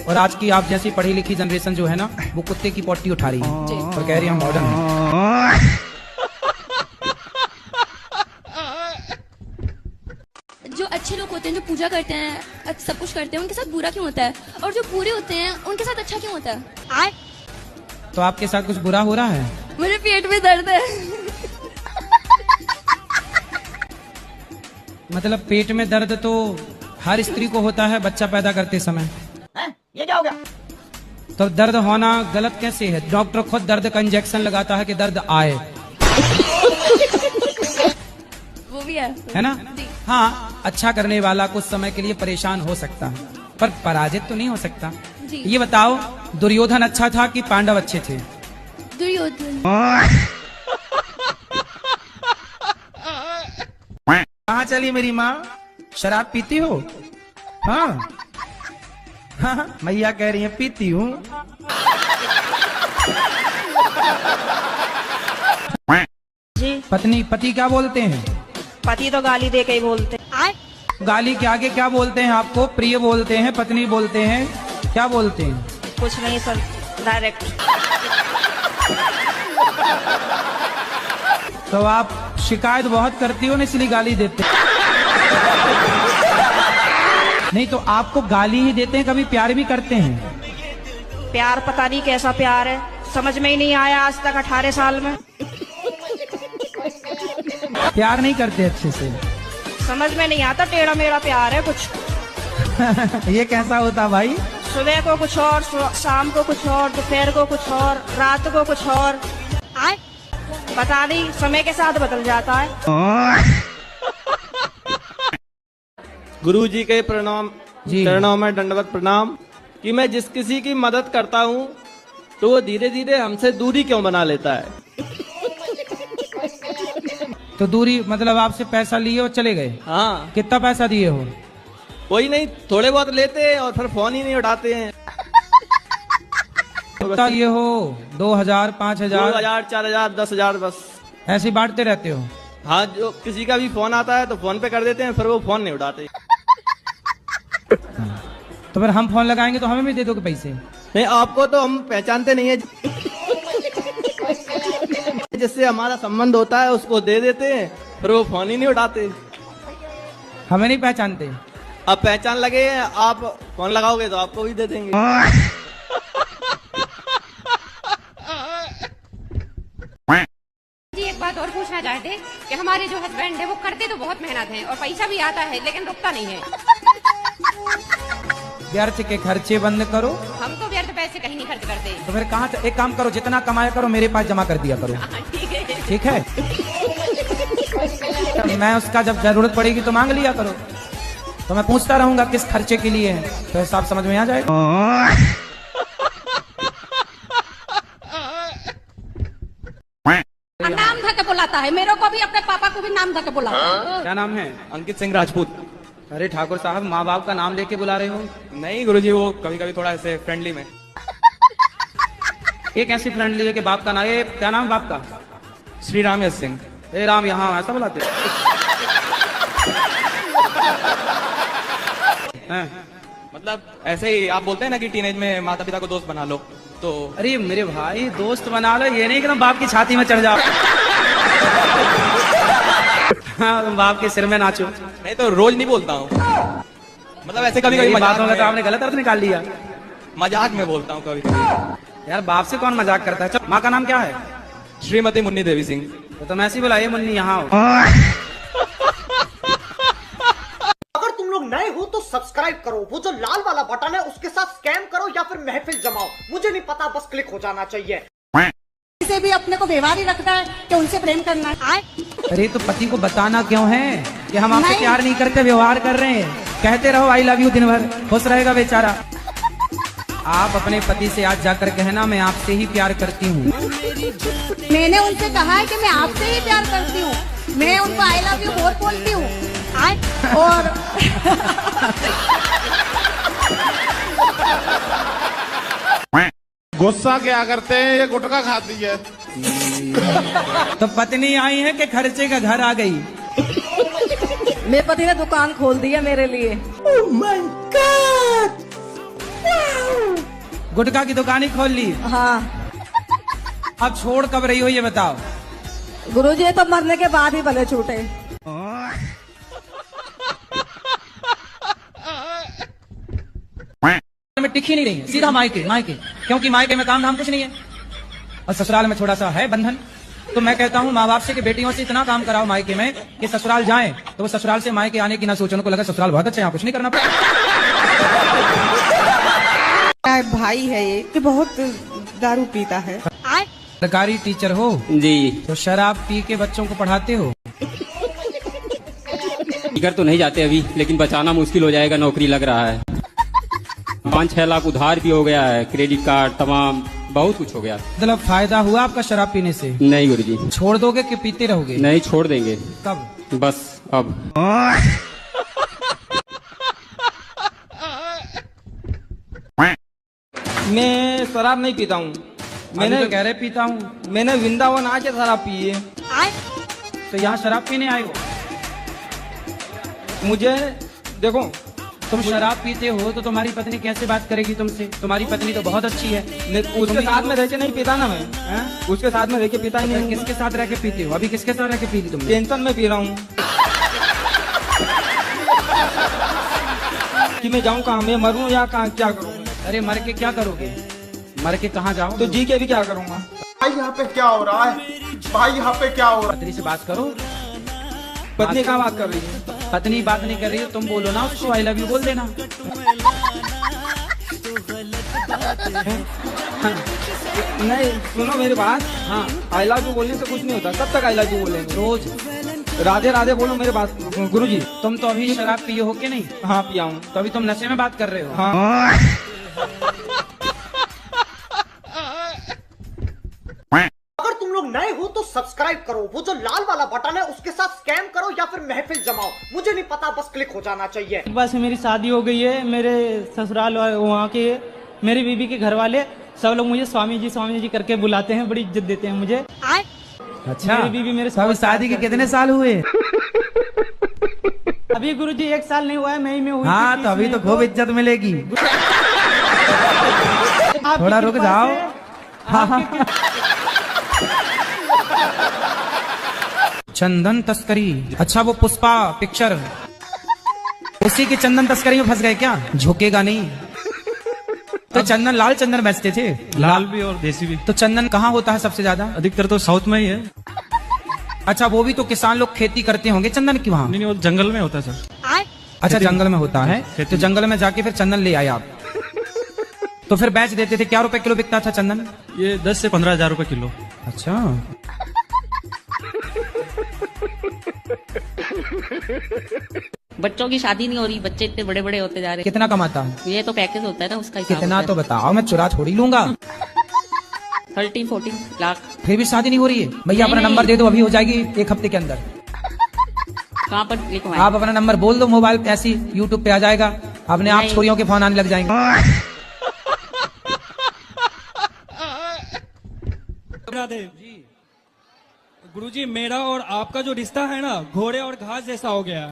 S2: और आज की आप जैसी पढ़ी लिखी जनरेशन जो है ना, वो कुत्ते की पोटी उठा रही है और कह रही है हम मॉडर्न हैं।
S22: जो अच्छे लोग होते हैं, जो पूजा करते हैं, सब कुछ करते हैं, उनके साथ बुरा क्यों होता है? और जो बुरे होते हैं उनके साथ अच्छा क्यों होता है?
S2: तो आपके साथ कुछ बुरा हो रहा है?
S22: मेरे पेट में दर्द है।
S2: मतलब पेट में दर्द तो हर स्त्री को होता है बच्चा पैदा करते समय।
S15: ये क्या हो गया?
S2: तो दर्द होना गलत कैसे है? डॉक्टर खुद दर्द का इंजेक्शन लगाता है कि दर्द आए।
S22: वो भी है
S2: ना? हाँ, अच्छा करने वाला कुछ समय के लिए परेशान हो सकता है पर पराजित तो नहीं हो सकता। ये बताओ दुर्योधन अच्छा था कि पांडव अच्छे थे?
S22: दुर्योधन।
S2: कहाँ चली मेरी माँ? शराब पीती हो? हाँ हाँ, मैया कह रही है पीती हूँ। पत्नी, पति क्या बोलते हैं?
S21: पति तो गाली दे के ही बोलते हैं।
S2: गाली के आगे क्या बोलते हैं आपको? प्रिय बोलते हैं, पत्नी बोलते हैं, क्या बोलते हैं?
S21: कुछ नहीं सर, डायरेक्ट।
S2: तो आप शिकायत बहुत करती हो ना, इसलिए गाली देते हैं। नहीं तो आपको गाली ही देते हैं, कभी प्यार भी करते हैं?
S21: प्यार पता नहीं कैसा प्यार है, समझ में ही नहीं आया आज तक 18 साल में।
S2: प्यार नहीं करते अच्छे से?
S4: समझ में नहीं आता, टेढ़ा मेढ़ा प्यार है कुछ।
S2: ये कैसा होता भाई?
S4: सुबह को कुछ और, शाम को कुछ और, दोपहर को कुछ और, रात को कुछ और। पता नहीं, समय के साथ बदल जाता है।
S9: गुरु जी के प्रणाम, चरणों में दंडवत प्रणाम। कि मैं जिस किसी की मदद करता हूँ तो वो धीरे धीरे हमसे दूरी क्यों बना लेता है।
S2: तो दूरी मतलब आपसे पैसा लिए और चले गए?
S9: हाँ।
S2: कितना पैसा दिए हो?
S9: कोई नहीं, थोड़े बहुत लेते हैं और फिर फोन ही नहीं उठाते हैं।
S2: कितना लिए हो? 2000, 5000,
S9: 2000, 4000, 10,000 बस
S2: ऐसे बांटते रहते हो?
S9: हाँ, जो किसी का भी फोन आता है तो फोन पे कर देते हैं, फिर वो फोन नहीं उठाते।
S2: तो फिर हम फोन लगाएंगे तो हमें भी दे दोगे पैसे?
S9: नहीं, आपको तो हम पहचानते नहीं है। जिससे हमारा संबंध होता है उसको दे देते हैं, फिर वो फोन ही नहीं उठाते।
S2: हमें नहीं पहचानते?
S9: अब पहचान लगे, आप फोन लगाओगे तो आपको भी दे देंगे।
S6: जी एक बात और पूछना चाहते कि हमारे जो हस्बैंड है वो करते तो बहुत मेहनत है और पैसा भी आता है लेकिन रुकता नहीं है।
S2: व्यर्थ के खर्चे बंद करो।
S6: हम तो व्यर्थ पैसे कहीं नहीं खर्च करते।
S2: तो फिर कहाँ, एक काम करो, जितना कमाया करो मेरे पास जमा कर दिया करो। ठीक है? मैं उसका जब जरूरत पड़ेगी तो मांग लिया करो। तो मैं पूछता रहूंगा किस खर्चे के लिए है, तो हिसाब समझ में आ जाएगा।
S6: नाम धके बुलाता है, मेरे को भी अपने पापा को भी नाम धके बुलाता है।
S2: क्या नाम है?
S9: अंकित सिंह राजपूत।
S2: अरे ठाकुर साहब, माँ बाप का नाम लेके बुला रहे हो?
S9: नहीं गुरुजी, वो कभी कभी थोड़ा ऐसे फ्रेंडली में।
S2: ये कैसी फ्रेंडली है कि बाप का नाम? ये क्या नाम बाप का?
S9: श्री राम यश सिंह।
S2: ए राम, यहाँ ऐसा बुलाते हैं?
S9: मतलब ऐसे ही आप बोलते हैं ना कि टीनेज में माता पिता को दोस्त बना लो, तो
S2: अरे मेरे भाई, दोस्त बना लो, ये नहीं कि तुम बाप की छाती में चढ़ जाओ। हाँ, तुम बाप के सिर में नाचो।
S9: नहीं तो रोज नहीं बोलता हूँ, मतलब ऐसे कभी कभी
S2: बात होगा तो आपने गलत अर्थ निकाल लिया।
S9: मजाक में बोलता हूँ कभी कभी।
S2: यार बाप से कौन मजाक करता है? चल, माँ का नाम क्या है?
S9: श्रीमती मुन्नी देवी सिंह।
S2: तो तुम ऐसी बुलाइए, मुन्नी यहाँ हो।
S11: अगर तुम लोग नए हो तो सब्सक्राइब करो, वो जो लाल वाला बटन है उसके साथ स्कैम करो या फिर महफिल जमाओ, मुझे नहीं पता, बस क्लिक हो जाना चाहिए।
S6: से भी अपने को व्यवहार ही रखना है कि उनसे प्रेम करना है।
S2: अरे तो पति को बताना क्यों है कि हम आपसे प्यार नहीं करते, व्यवहार कर रहे हैं? कहते रहो आई लव यू दिन भर, खुश रहेगा बेचारा। आप अपने पति से आज जाकर कहना मैं आपसे ही प्यार करती हूँ।
S6: मैंने उनसे कहा है कि मैं आपसे ही प्यार करती हूँ, मैं उनको आई लव यू बहुत बोलती हूँ। और
S14: गुस्सा क्या करते हैं, ये गुटखा खाती है।
S2: तो पत्नी आई है कि खर्चे का घर आ गई?
S21: मेरे पति ने दुकान खोल दी है मेरे लिए।
S11: Oh my God!
S2: गुटखा की दुकान ही खोल ली?
S21: हाँ।
S2: अब छोड़ कब रही हो ये बताओ?
S21: गुरुजी तो मरने के बाद ही भले छूटे।
S2: में टिकी नहीं रही है, सीधा मायके मायके, क्योंकि मायके में काम धाम कुछ नहीं है और ससुराल में थोड़ा सा है बंधन। तो मैं कहता हूँ माँ बाप से कि बेटियों से इतना काम कराओ मायके में कि ससुराल जाएं तो वो ससुराल से मायके आने की ना सोचो, उनको लगा ससुराल बहुत अच्छा है, यहाँ कुछ नहीं करना पड़ेगा।
S23: भाई है ये कि बहुत दारू पीता है।
S2: सरकारी टीचर हो
S24: जी,
S2: तो शराब पी के बच्चों को पढ़ाते हो?
S24: कर तो नहीं जाते अभी, लेकिन बचाना मुश्किल हो जाएगा, नौकरी लग रहा है। 5-6 लाख उधार भी हो गया है, क्रेडिट कार्ड तमाम बहुत कुछ हो गया।
S2: मतलब फायदा हुआ आपका शराब पीने से?
S24: नहीं गुरुजी।
S2: छोड़ दोगे कि पीते रहोगे?
S24: नहीं, छोड़ देंगे।
S2: कब?
S24: बस अब।
S9: मैं शराब नहीं पीता हूँ।
S2: मैंने तो कह रहे पीता हूँ।
S9: मैंने वृंदावन आके शराब पी है।
S2: तो यहाँ शराब पीने आए हो?
S9: मुझे देखो,
S2: तुम शराब पीते हो तो तुम्हारी पत्नी कैसे बात करेगी तुमसे? तुम्हारी पत्नी तो बहुत अच्छी है।
S9: उसके साथ में रह के नहीं पीता ना मैं। उसके साथ में रह के पीता ही नहीं।
S2: किसके साथ रह के पीते हो? अभी किसके साथ रह के पी ली तुम?
S9: टेंशन में पी रहा हूँ कि मैं जाऊँ कहाँ, मैं मरूँ या कहाँ, क्या करूँ?
S2: अरे मर के क्या करोगे? मर के कहाँ जाओ?
S9: तो जी के भी क्या करूँगा?
S14: भाई यहाँ पे क्या हो रहा है? भाई यहाँ पे क्या हो रहा है?
S2: पत्नी से बात करो।
S9: पत्नी कहाँ बात कर रही है?
S2: पत्नी बात नहीं कर रही है, तुम बोलो ना उसको आई लव यू बोल देना।
S9: नहीं सुनो मेरी बात।
S2: हाँ
S9: आई लव यू बोलने से कुछ नहीं होता। कब तक आई लव यू बोलेंगे?
S2: रोज
S9: राधे राधे बोलो मेरे बात। गुरुजी
S2: तुम तो अभी शराब पिए हो कि नहीं?
S9: हाँ पिया हूँ।
S2: तो अभी तुम नशे में बात कर रहे हो।
S9: हाँ।
S11: अगर तुम लोग नए हो तो सब्सक्राइब करो, वो जो लाल वाला बटन है उसके साथ स्कैम करो या फिर महफिल जमाओ, मुझे नहीं पता, बस क्लिक हो जाना चाहिए।
S1: एक बार से मेरी शादी हो गई है। मेरे ससुराल वहाँ के मेरी बीबी के घर वाले सब लोग मुझे स्वामी जी करके बुलाते हैं, बड़ी इज्जत देते हैं मुझे।
S2: अच्छा
S1: मेरी बीबी मेरे
S2: सब शादी के कितने साल हुए?
S1: अभी गुरुजी 1 साल नहीं हुआ है, मई में हुई।
S2: हाँ तो अभी तो खूब इज्जत मिलेगी। थोड़ा रुक जाओ। हाँ। चंदन तस्करी, अच्छा वो पुष्पा पिक्चर, उसी की चंदन तस्करी में फंस गए क्या? झुकेगा नहीं। तो चंदन लाल चंदन बेचते थे,
S3: लाल भी और देसी भी।
S2: तो चंदन कहाँ होता है सबसे ज्यादा?
S3: अधिकतर तो साउथ में ही है।
S2: अच्छा वो भी तो किसान लोग खेती करते होंगे चंदन की वहाँ?
S3: नहीं वो जंगल में होता है सर।
S2: अच्छा जंगल में होता है, तो जंगल में जाके फिर चंदन ले आए आप, तो फिर बेच देते थे। क्या रुपए किलो बिकता था चंदन?
S3: ये 10 से 15 हजार रुपए किलो।
S2: अच्छा
S8: बच्चों की शादी नहीं हो रही, बच्चे इतने बड़े बड़े होते जा रहे हैं।
S2: कितना कमाता है?
S8: ये तो पैकेज होता है ना उसका हिसाब
S2: कितना
S8: होता
S2: तो बताओ, मैं चुरा थोड़ी लूंगा।
S8: 13-14 लाख।
S2: फिर भी शादी नहीं हो रही है? भैया अपना नंबर दे दो, अभी हो जाएगी 1 हफ्ते के अंदर।
S8: कहाँ पर लिखवाएं?
S2: आप अपना नंबर बोल दो, मोबाइल पे ऐसी यूट्यूब पे आ जाएगा, अपने आप छोरियों के फोन आने लग जाएंगे।
S10: गुरुजी मेरा और आपका जो रिश्ता है ना, घोड़े और घास जैसा हो गया।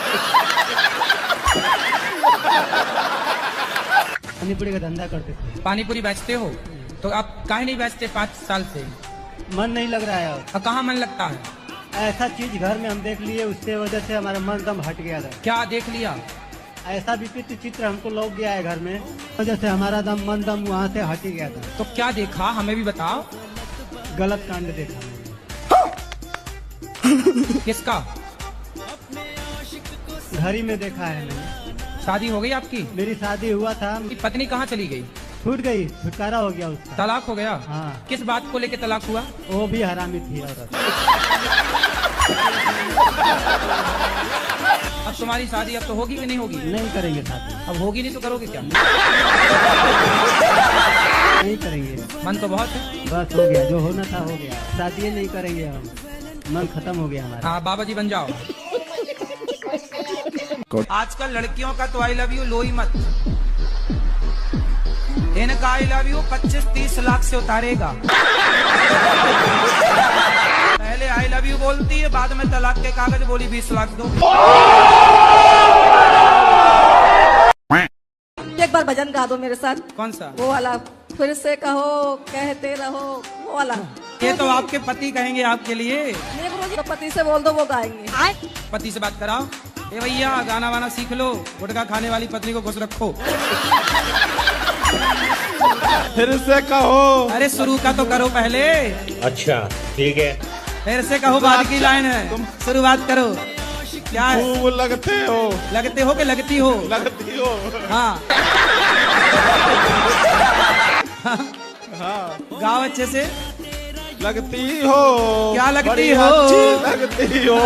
S1: पानीपुरी का धंधा करते थे।
S2: पानीपुरी बेचते हो? तो आप काहे नहीं बेचते 5 साल से?
S1: मन नहीं लग रहा है।
S2: और कहाँ मन लगता है?
S1: ऐसा चीज घर में हम देख लिए, उससे वजह से हमारा मन दम हट गया था।
S2: क्या देख लिया?
S1: ऐसा विपरीत चित्र हमको लग गया है घर में, वजह से हमारा मन दम वहाँ से हट गया था।
S2: तो क्या देखा, हमें भी बताओ।
S1: गलत कांड देखा।
S2: किसका?
S1: घर ही में देखा है मैंने।
S2: शादी हो गई आपकी?
S1: मेरी शादी हुआ था।
S2: पत्नी कहाँ चली गई?
S1: छूट गई, छुटकारा हो गया उसका।
S2: तलाक हो गया?
S1: हाँ।
S2: किस बात को लेके तलाक हुआ?
S1: वो भी हरामी थी औरत।
S2: अब तुम्हारी शादी अब तो होगी कि नहीं होगी?
S1: नहीं करेंगे शादी।
S2: अब होगी नहीं तो करोगे क्या?
S1: नहीं करेंगे।
S2: मन तो बहुत है।
S1: बस हो गया, जो होना था हो गया। शादी नहीं करेंगे हम, मन खत्म हो गया हमारा।
S2: हाँ बाबा जी बन जाओ। आजकल लड़कियों का तो आई लव यू लो ही मत, इनका आई लव यू 25-30 लाख से उतारेगा। पहले आई लव यू बोलती है, बाद में तलाक के कागज बोली 20 लाख दो।
S23: एक बार भजन गा दो मेरे साथ।
S2: कौन सा?
S23: वो वाला, फिर से कहो कहते रहो, वो वाला।
S2: ये तो आपके पति कहेंगे आपके लिए।
S23: मेरे गुरुजी तो पति से बोल दो, वो गाएंगे।
S2: पति से बात कराओ। ए भैया गाना वाना सीख लो, गुटखा खाने वाली पत्नी को खुश रखो।
S14: फिर से कहो।
S2: अरे शुरू का तो करो पहले।
S12: अच्छा ठीक है।
S2: फिर से कहो, बाद की लाइन है, शुरुआत करो। क्या है?
S14: खूब लगते हो।
S2: लगते हो कि लगती हो?
S14: लगती हो।
S2: हाँ।
S14: हाँ
S2: गाओ अच्छे से।
S14: लगती हो।
S2: क्या लगती
S14: बड़ी
S2: हो?
S14: अच्छी लगती हो।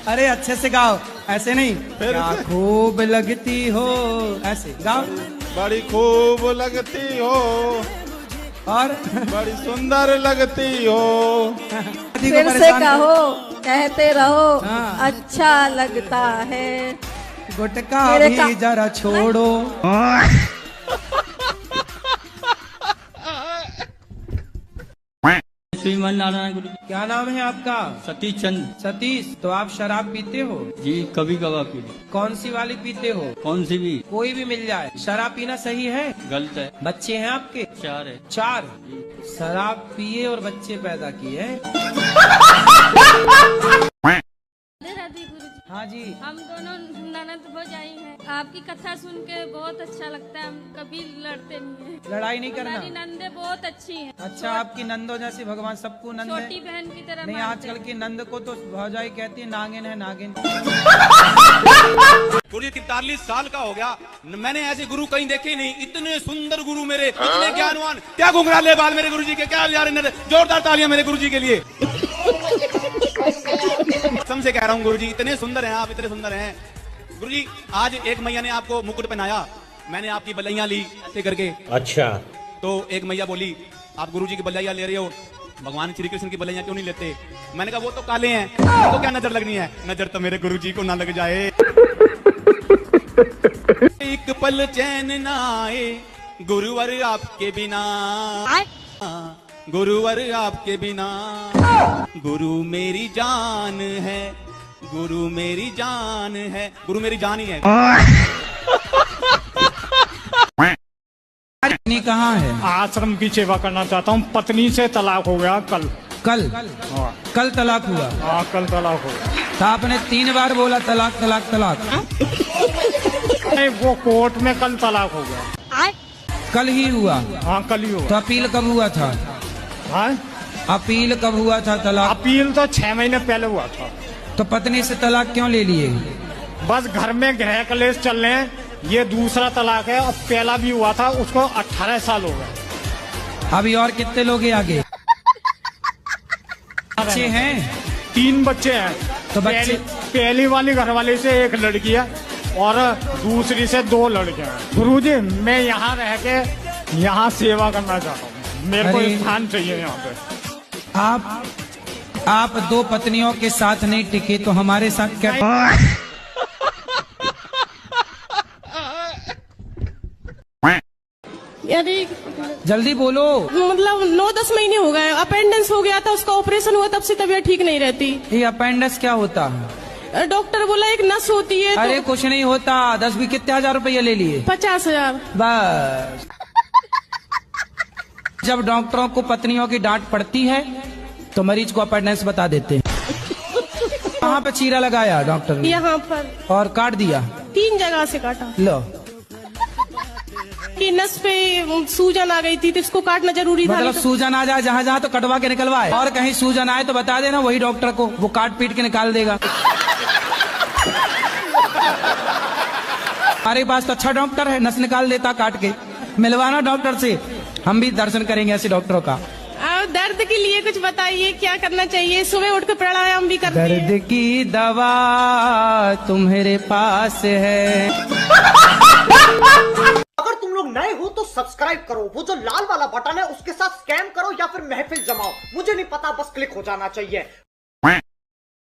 S2: अरे अच्छे से गाओ, ऐसे नहीं। क्या खूब लगती हो, ऐसे गाओ।
S14: बड़ी खूब लगती हो
S2: और
S14: बड़ी सुंदर लगती हो।
S23: फिर से कहो कहते रहो, अच्छा लगता है।
S2: गुटका भी जरा छोड़ो।
S24: श्रीमान नारायण गुरु।
S2: क्या नाम है आपका?
S24: सतीश चंद।
S2: सतीश, तो आप शराब पीते हो?
S24: जी कभी कभार पी।
S2: कौन सी वाली पीते हो?
S24: कौन सी भी?
S2: कोई भी मिल जाए। शराब पीना सही है?
S24: गलत है।
S2: बच्चे हैं आपके?
S24: 4 है।
S2: 4? शराब पिए और बच्चे पैदा किए।
S19: राधे राधे गुरुजी।
S2: हाँ जी।
S19: हम दोनों ननद भौजाई हैं। आपकी कथा सुन के बहुत अच्छा लगता है। हम कभी लड़ते नहीं हैं।
S2: लड़ाई नहीं करना।
S19: हमारी नंदे बहुत अच्छी हैं।
S2: अच्छा, आपकी नंदो जैसे भगवान सबको नंद है।
S19: छोटी बहन की तरह
S2: नहीं,
S19: मानते
S2: आजकल की नंद को तो भौजाई कहती है नागिन है नागिन।
S16: गुरु जी 43 साल का हो गया, मैंने ऐसे गुरु कहीं देखे नहीं। इतने सुंदर गुरु मेरे, इतने ज्ञानवान। क्या घुंघराले बाल मेरे गुरु जी के, क्या यार, जोरदार तालियां मेरे गुरु जी के लिए। सबसे कह रहा हूँ गुरु जी, इतने सुंदर हैं आप, इतने सुंदर हैं। गुरु जी, आज एक मैया ने आपको मुकुट पहनाया, मैंने आपकी बलैया ली ऐसे करके।
S12: अच्छा।
S16: तो एक मैया बोली, आप गुरु जी की बलैया ले रहे हो, भगवान श्री कृष्ण की बलैया क्यों नहीं लेते? मैंने कहा वो तो काले हैं, तो क्या नजर लगनी है? नजर तो मेरे गुरु जी को ना लग जाए। एक पल चैन ना आए गुरुवर आपके बिना, गुरुवर आपके बिना। गुरु मेरी जान है, गुरु मेरी जान है, गुरु मेरी जान ही है।
S2: पत्नी कहाँ है?
S17: आश्रम की सेवा करना चाहता हूँ। पत्नी से तलाक हो गया कल।
S2: कल? कल तलाक हुआ?
S17: हाँ, कल तलाक हो गया।
S2: तो आपने 3 बार बोला तलाक तलाक तलाक।
S17: नहीं, वो कोर्ट में कल तलाक हो गया।
S2: कल ही हुआ?
S17: हाँ, कल ही हुआ।
S2: तो अपील कब हुआ था?
S17: हाँ,
S2: अपील कब हुआ था तलाक?
S17: अपील तो 6 महीने पहले हुआ था।
S2: तो पत्नी से तलाक क्यों ले लिए?
S17: बस घर में गृह कलेश चल रहे हैं। ये दूसरा तलाक है, और पहला भी हुआ था, उसको 18 साल हो गए।
S2: अभी और कितने लोग हैं आगे? बच्चे हैं?
S17: 3 बच्चे हैं।
S2: तो बच्चे
S17: पहली वाली घरवाली से 1 लड़की है और दूसरी से 2 लड़के हैं। गुरुजी, मैं यहाँ रह के यहाँ सेवा करना चाहता हूँ। मेरे को स्थान चाहिए यहाँ पे।
S2: आप 2 पत्नियों के साथ नहीं टिके तो हमारे साथ क्या?
S18: यदि
S2: जल्दी बोलो।
S18: मतलब 9-10 महीने हो गए, अपेंडिक्स हो गया था, उसका ऑपरेशन हुआ, तब से तबीयत ठीक नहीं रहती।
S2: ये अपेंडिक्स क्या होता है?
S18: डॉक्टर बोला एक नस होती है।
S2: अरे कुछ नहीं होता। 10 भी कितने हजार रुपये ले लिए?
S18: 50,000
S2: बस। जब डॉक्टरों को पत्नियों की डांट पड़ती है तो मरीज को अपेंडिक्स बता देते हैं। कहाँ पे चीरा लगाया डॉक्टर ने?
S18: यहाँ पर।
S2: और काट दिया?
S18: 3 जगह से काटा।
S2: लो,
S18: कि नस पे सूजन आ गई थी तो इसको काटना जरूरी था।
S2: मतलब सूजन आ जाए जहाँ जहाँ तो कटवा के निकलवाए, और कहीं सूजन आए तो बता देना वही डॉक्टर को, वो काट पीट के निकाल देगा। हमारे पास तो अच्छा डॉक्टर है, नस निकाल देता काट के। मिलवाना डॉक्टर से, हम भी दर्शन करेंगे ऐसे डॉक्टरों का।
S18: दर्द के लिए कुछ बताइए, क्या करना चाहिए? सुबह उठ कर प्राणायाम भी करते हैं।
S2: दर्द की दवा तुम्हारे पास है।
S11: अगर तुम लोग नए हो तो सब्सक्राइब करो, वो जो लाल वाला बटन है उसके साथ स्कैम करो या फिर महफिल जमाओ, मुझे नहीं पता, बस क्लिक हो जाना चाहिए।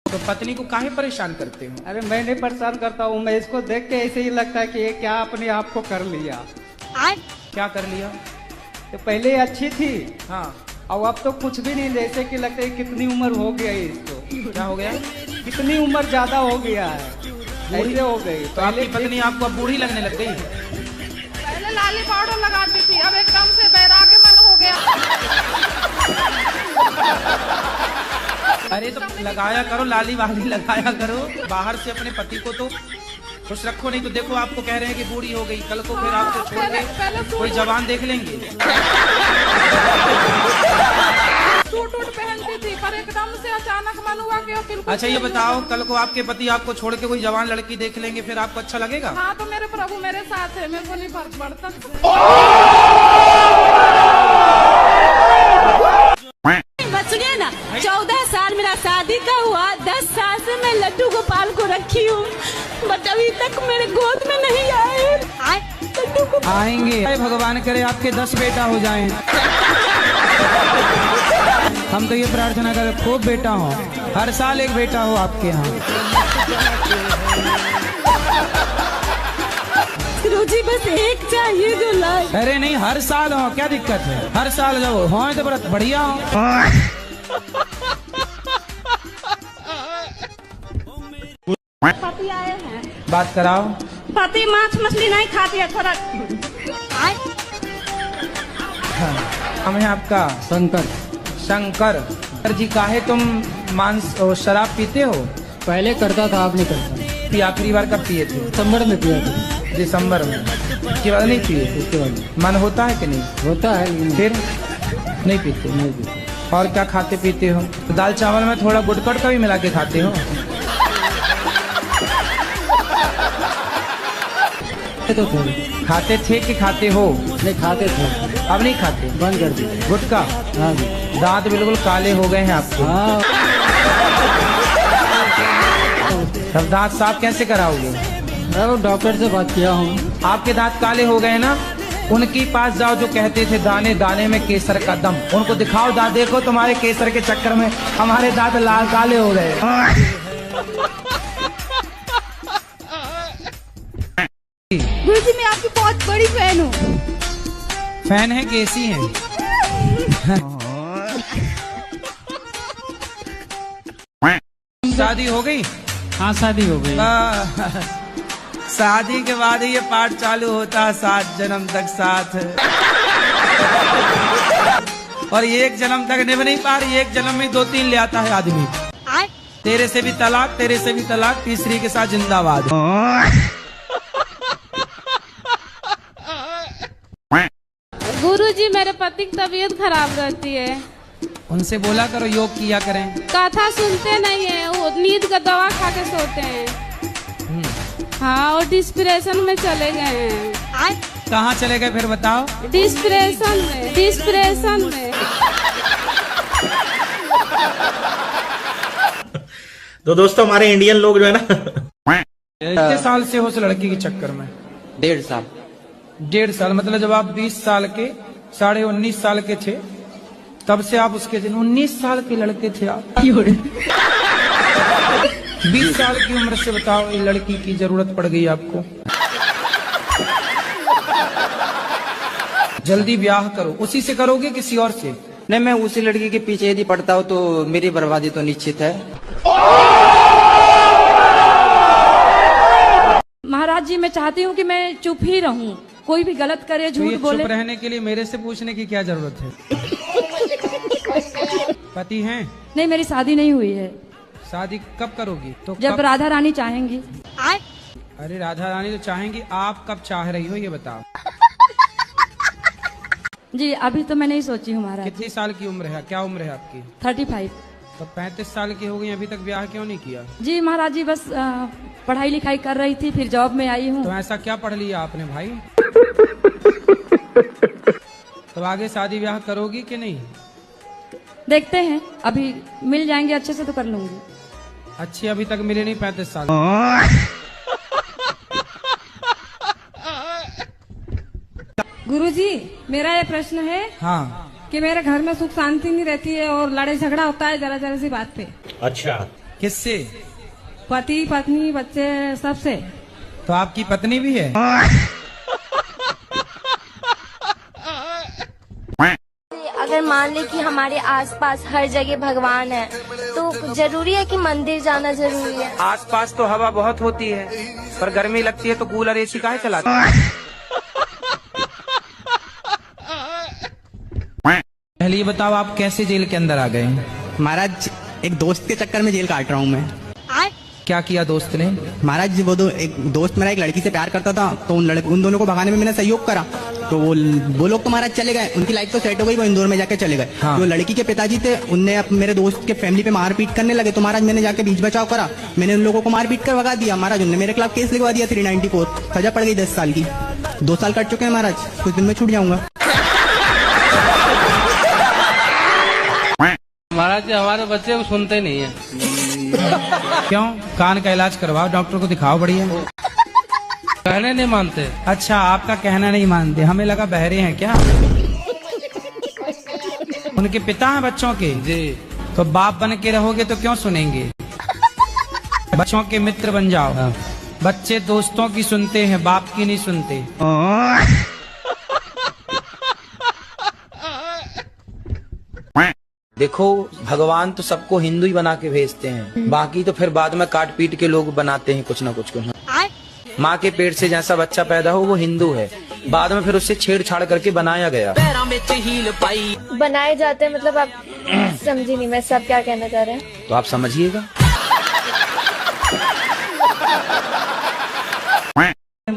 S2: तो पत्नी को काहे परेशान करते हो?
S20: अरे मैं नहीं परेशान करता हूँ, मैं इसको देख के ऐसे ही लगता है कि ये क्या अपने आप को कर लिया।
S2: क्या कर लिया?
S20: तो पहले अच्छी थी,
S2: हाँ,
S20: और अब तो कुछ भी नहीं। जैसे कि लगता है कितनी उम्र हो गया है इसको।
S2: क्या हो गया?
S20: कितनी उम्र ज्यादा हो गया है, ऐसे हो गई।
S2: तो आपकी पत्नी आपको अब बूढ़ी लगने लग गई?
S21: पहले लाली पाउडर लगाती थी, अब एकदम से बैराग मन हो गया।
S2: अरे तो लगाया करो, लाली वाली लगाया करो। बाहर से अपने पति को तो खुश रखो, नहीं तो देखो आपको कह रहे हैं कि बूढ़ी हो गई, कल को फिर आपको छोड़ के कोई जवान देख लेंगे।
S21: सूट पहनती थी, पर एकदम से अचानक मन हुआ कि बिल्कुल।
S2: अच्छा ये बताओ, कल को आपके पति आपको छोड़ के कोई जवान लड़की देख लेंगे, फिर आपको अच्छा लगेगा?
S21: हाँ, तो मेरे प्रभु मेरे साथ है, मेरे को नहीं फर्क पड़ता।
S18: बच गए ना। 14 साल मेरा शादी का हुआ, 10 साल से मैं लड्डू गोपाल को रखी हूँ, बट अभी तक मेरे गोद में नहीं आए।
S2: आएंगे, भगवान करे आपके 10 बेटा हो जाएं। हम तो ये प्रार्थना करें खूब बेटा हो, हर साल एक बेटा हो आपके यहाँ।
S18: गुरुजी बस एक चाहिए जो लाए।
S2: अरे नहीं, हर साल हो, क्या दिक्कत है? हर साल जब हो तो बड़ा बढ़िया हो।
S18: पति आए हैं,
S2: बात कराओ।
S18: पति मांस मछली नहीं खाती है, थोड़ा।
S2: हम है आपका शंकर। शंकर जी, काहे तुम मांस और शराब पीते हो?
S20: पहले करता था, अब नहीं करता।
S2: फिर आखिरी बार कब पिए थे?
S20: दिसंबर में पिया था।
S2: दिसंबर में, उसके बाद नहीं पिए?
S20: उसके बाद
S2: मन होता है कि नहीं
S20: होता है, लेकिन
S2: फिर नहीं पीते?
S20: नहीं पीते।
S2: और क्या खाते पीते हो? तो दाल चावल में थोड़ा गुटकट का भी मिला के खाते हो?
S20: तो थे।
S2: खाते थे कि खाते हो?
S20: नहीं, खाते थे,
S2: अब नहीं खाते,
S20: बंद कर दिए।
S2: गुटखा?
S20: हाँ जी।
S2: दांत बिल्कुल काले हो गए हैं आपके।
S20: हाँ।
S2: तब दांत साफ कैसे कराओगे?
S20: मैं डॉक्टर से बात किया हूँ।
S2: आपके दांत काले हो गए ना, उनके पास जाओ जो कहते थे दाने दाने में केसर का दम, उनको दिखाओ दांत। देखो तुम्हारे केसर के चक्कर में हमारे दांत लाल काले हो गए।
S6: गुरुजी मैं आपकी बहुत बड़ी फैन हूँ।
S2: फैन है कि ऐसी है? शादी हो गई?
S20: हाँ, शादी हो गई।
S2: शादी के बाद ये पाठ चालू होता है, 7 जन्म तक साथ। और एक जन्म तक निभ नहीं पा रही, एक जन्म में 2-3 ले आता है आदमी। तेरे से भी तलाक, तेरे से भी तलाक, तीसरी के साथ जिंदाबाद।
S19: गुरुजी मेरे पति की तबीयत खराब रहती है।
S2: उनसे बोला करो योग किया करें।
S19: कथा सुनते नहीं है, वो नींद का दवा खा के सोते हैं। हाँ, और डिस्प्रेशन में चले गए हैं।
S2: कहाँ चले गए फिर बताओ?
S19: डिस्प्रेशन में, डिस्प्रेशन में।
S12: तो दोस्तों हमारे इंडियन लोग जो है ना,
S2: कितने साल से हो उस लड़की के चक्कर में?
S20: 1.5 साल।
S2: 1.5 साल मतलब जब आप 20 साल के, 19.5 साल के थे, तब से आप उसके दिन 19 साल के लड़के थे आप। 20 साल की उम्र से बताओ ये लड़की की जरूरत पड़ गई आपको। जल्दी ब्याह करो। उसी से करोगे किसी और से?
S20: नहीं, मैं उसी लड़की के पीछे यदि पड़ता हूँ तो मेरी बर्बादी तो निश्चित है।
S18: महाराज जी मैं चाहती हूँ कि मैं चुप ही रहूं, कोई भी गलत करे,
S2: तो
S18: झूठ बोले।
S2: चुप रहने के लिए मेरे से पूछने की क्या जरूरत है? पति हैं?
S18: नहीं, मेरी शादी नहीं हुई है।
S2: शादी कब करोगी? तो
S18: जब राधा रानी चाहेंगी।
S2: अरे राधा रानी तो चाहेंगी, आप कब चाह रही हो ये बताओ?
S18: जी अभी तो मैं नहीं सोची हूँ महाराज।
S2: कितनी साल की उम्र है? क्या उम्र है आपकी?
S18: 35।
S2: तो 35 साल की हो गई, अभी तक ब्याह क्यों नहीं किया?
S18: जी महाराज जी बस पढ़ाई लिखाई कर रही थी, फिर जॉब में आई हूँ।
S2: तो ऐसा क्या पढ़ लिया आपने भाई? तो आगे शादी ब्याह करोगी कि नहीं?
S18: देखते हैं, अभी मिल जाएंगे अच्छे से तो कर लूंगी।
S2: अच्छी अभी तक मिले नहीं 35 साल।
S18: गुरुजी मेरा ये प्रश्न है।
S2: हाँ।
S18: कि मेरे घर में सुख शांति नहीं रहती है और लड़ाई झगड़ा होता है जरा जरा सी बात पे।
S12: अच्छा।
S2: किससे?
S18: पति पत्नी बच्चे सबसे।
S2: तो आपकी पत्नी भी है?
S5: अगर मान ले कि हमारे आसपास हर जगह भगवान है तो जरूरी है कि मंदिर जाना जरूरी है?
S2: आसपास तो हवा बहुत होती है, पर गर्मी लगती है तो कूलर एसी काहे चलाते हैं? पहले ये बताओ आप कैसे जेल के अंदर आ गए?
S20: महाराज एक दोस्त के चक्कर में जेल काट रहा हूँ मैं।
S2: क्या किया दोस्त ने?
S20: महाराज एक दोस्त मेरा एक लड़की से प्यार करता था, तो उन दोनों को भगाने में मैंने सहयोग करा। तो वो लोग तो महाराज चले गए, उनकी लाइफ तो सेट हो गई, वो इंदौर में जाके चले गए।
S2: हाँ।
S20: जो लड़की के पिताजी थे उनने मेरे दोस्त के फैमिली पे मारपीट करने लगे, तो महाराज मैंने जाके बीच बचाव करा, मैंने उन लोगों को मारपीट कर भगा दिया। महाराज उन्होंने मेरे खिलाफ केस लिखवा दिया 394, सजा पड़ गई 10 साल की। 2 साल कट चुके हैं महाराज, कुछ दिन में छूट जाऊंगा। महाराज जी हमारे बच्चे सुनते नहीं है।
S2: क्यों? कान का इलाज करवाओ, डॉक्टर को दिखाओ बढ़िया।
S20: कहने नहीं मानते।
S2: अच्छा आपका कहना नहीं मानते, हमें लगा बहरे हैं क्या? उनके पिता हैं बच्चों के?
S20: जी।
S2: तो बाप बन के रहोगे तो क्यों सुनेंगे? बच्चों के मित्र बन जाओ।
S20: हाँ।
S2: बच्चे दोस्तों की सुनते हैं, बाप की नहीं सुनते। देखो भगवान तो सबको हिंदू ही बना के भेजते हैं, बाकी तो फिर बाद में काट पीट के लोग बनाते हैं कुछ ना कुछ। माँ के पेट से जैसा बच्चा पैदा हो वो हिंदू है, बाद में फिर उससे छेड़छाड़ करके बनाया गया।
S5: बनाए जाते हैं मतलब आप समझी नहीं मैं सब क्या कहना चाह रहे हैं?
S2: तो आप समझिएगा।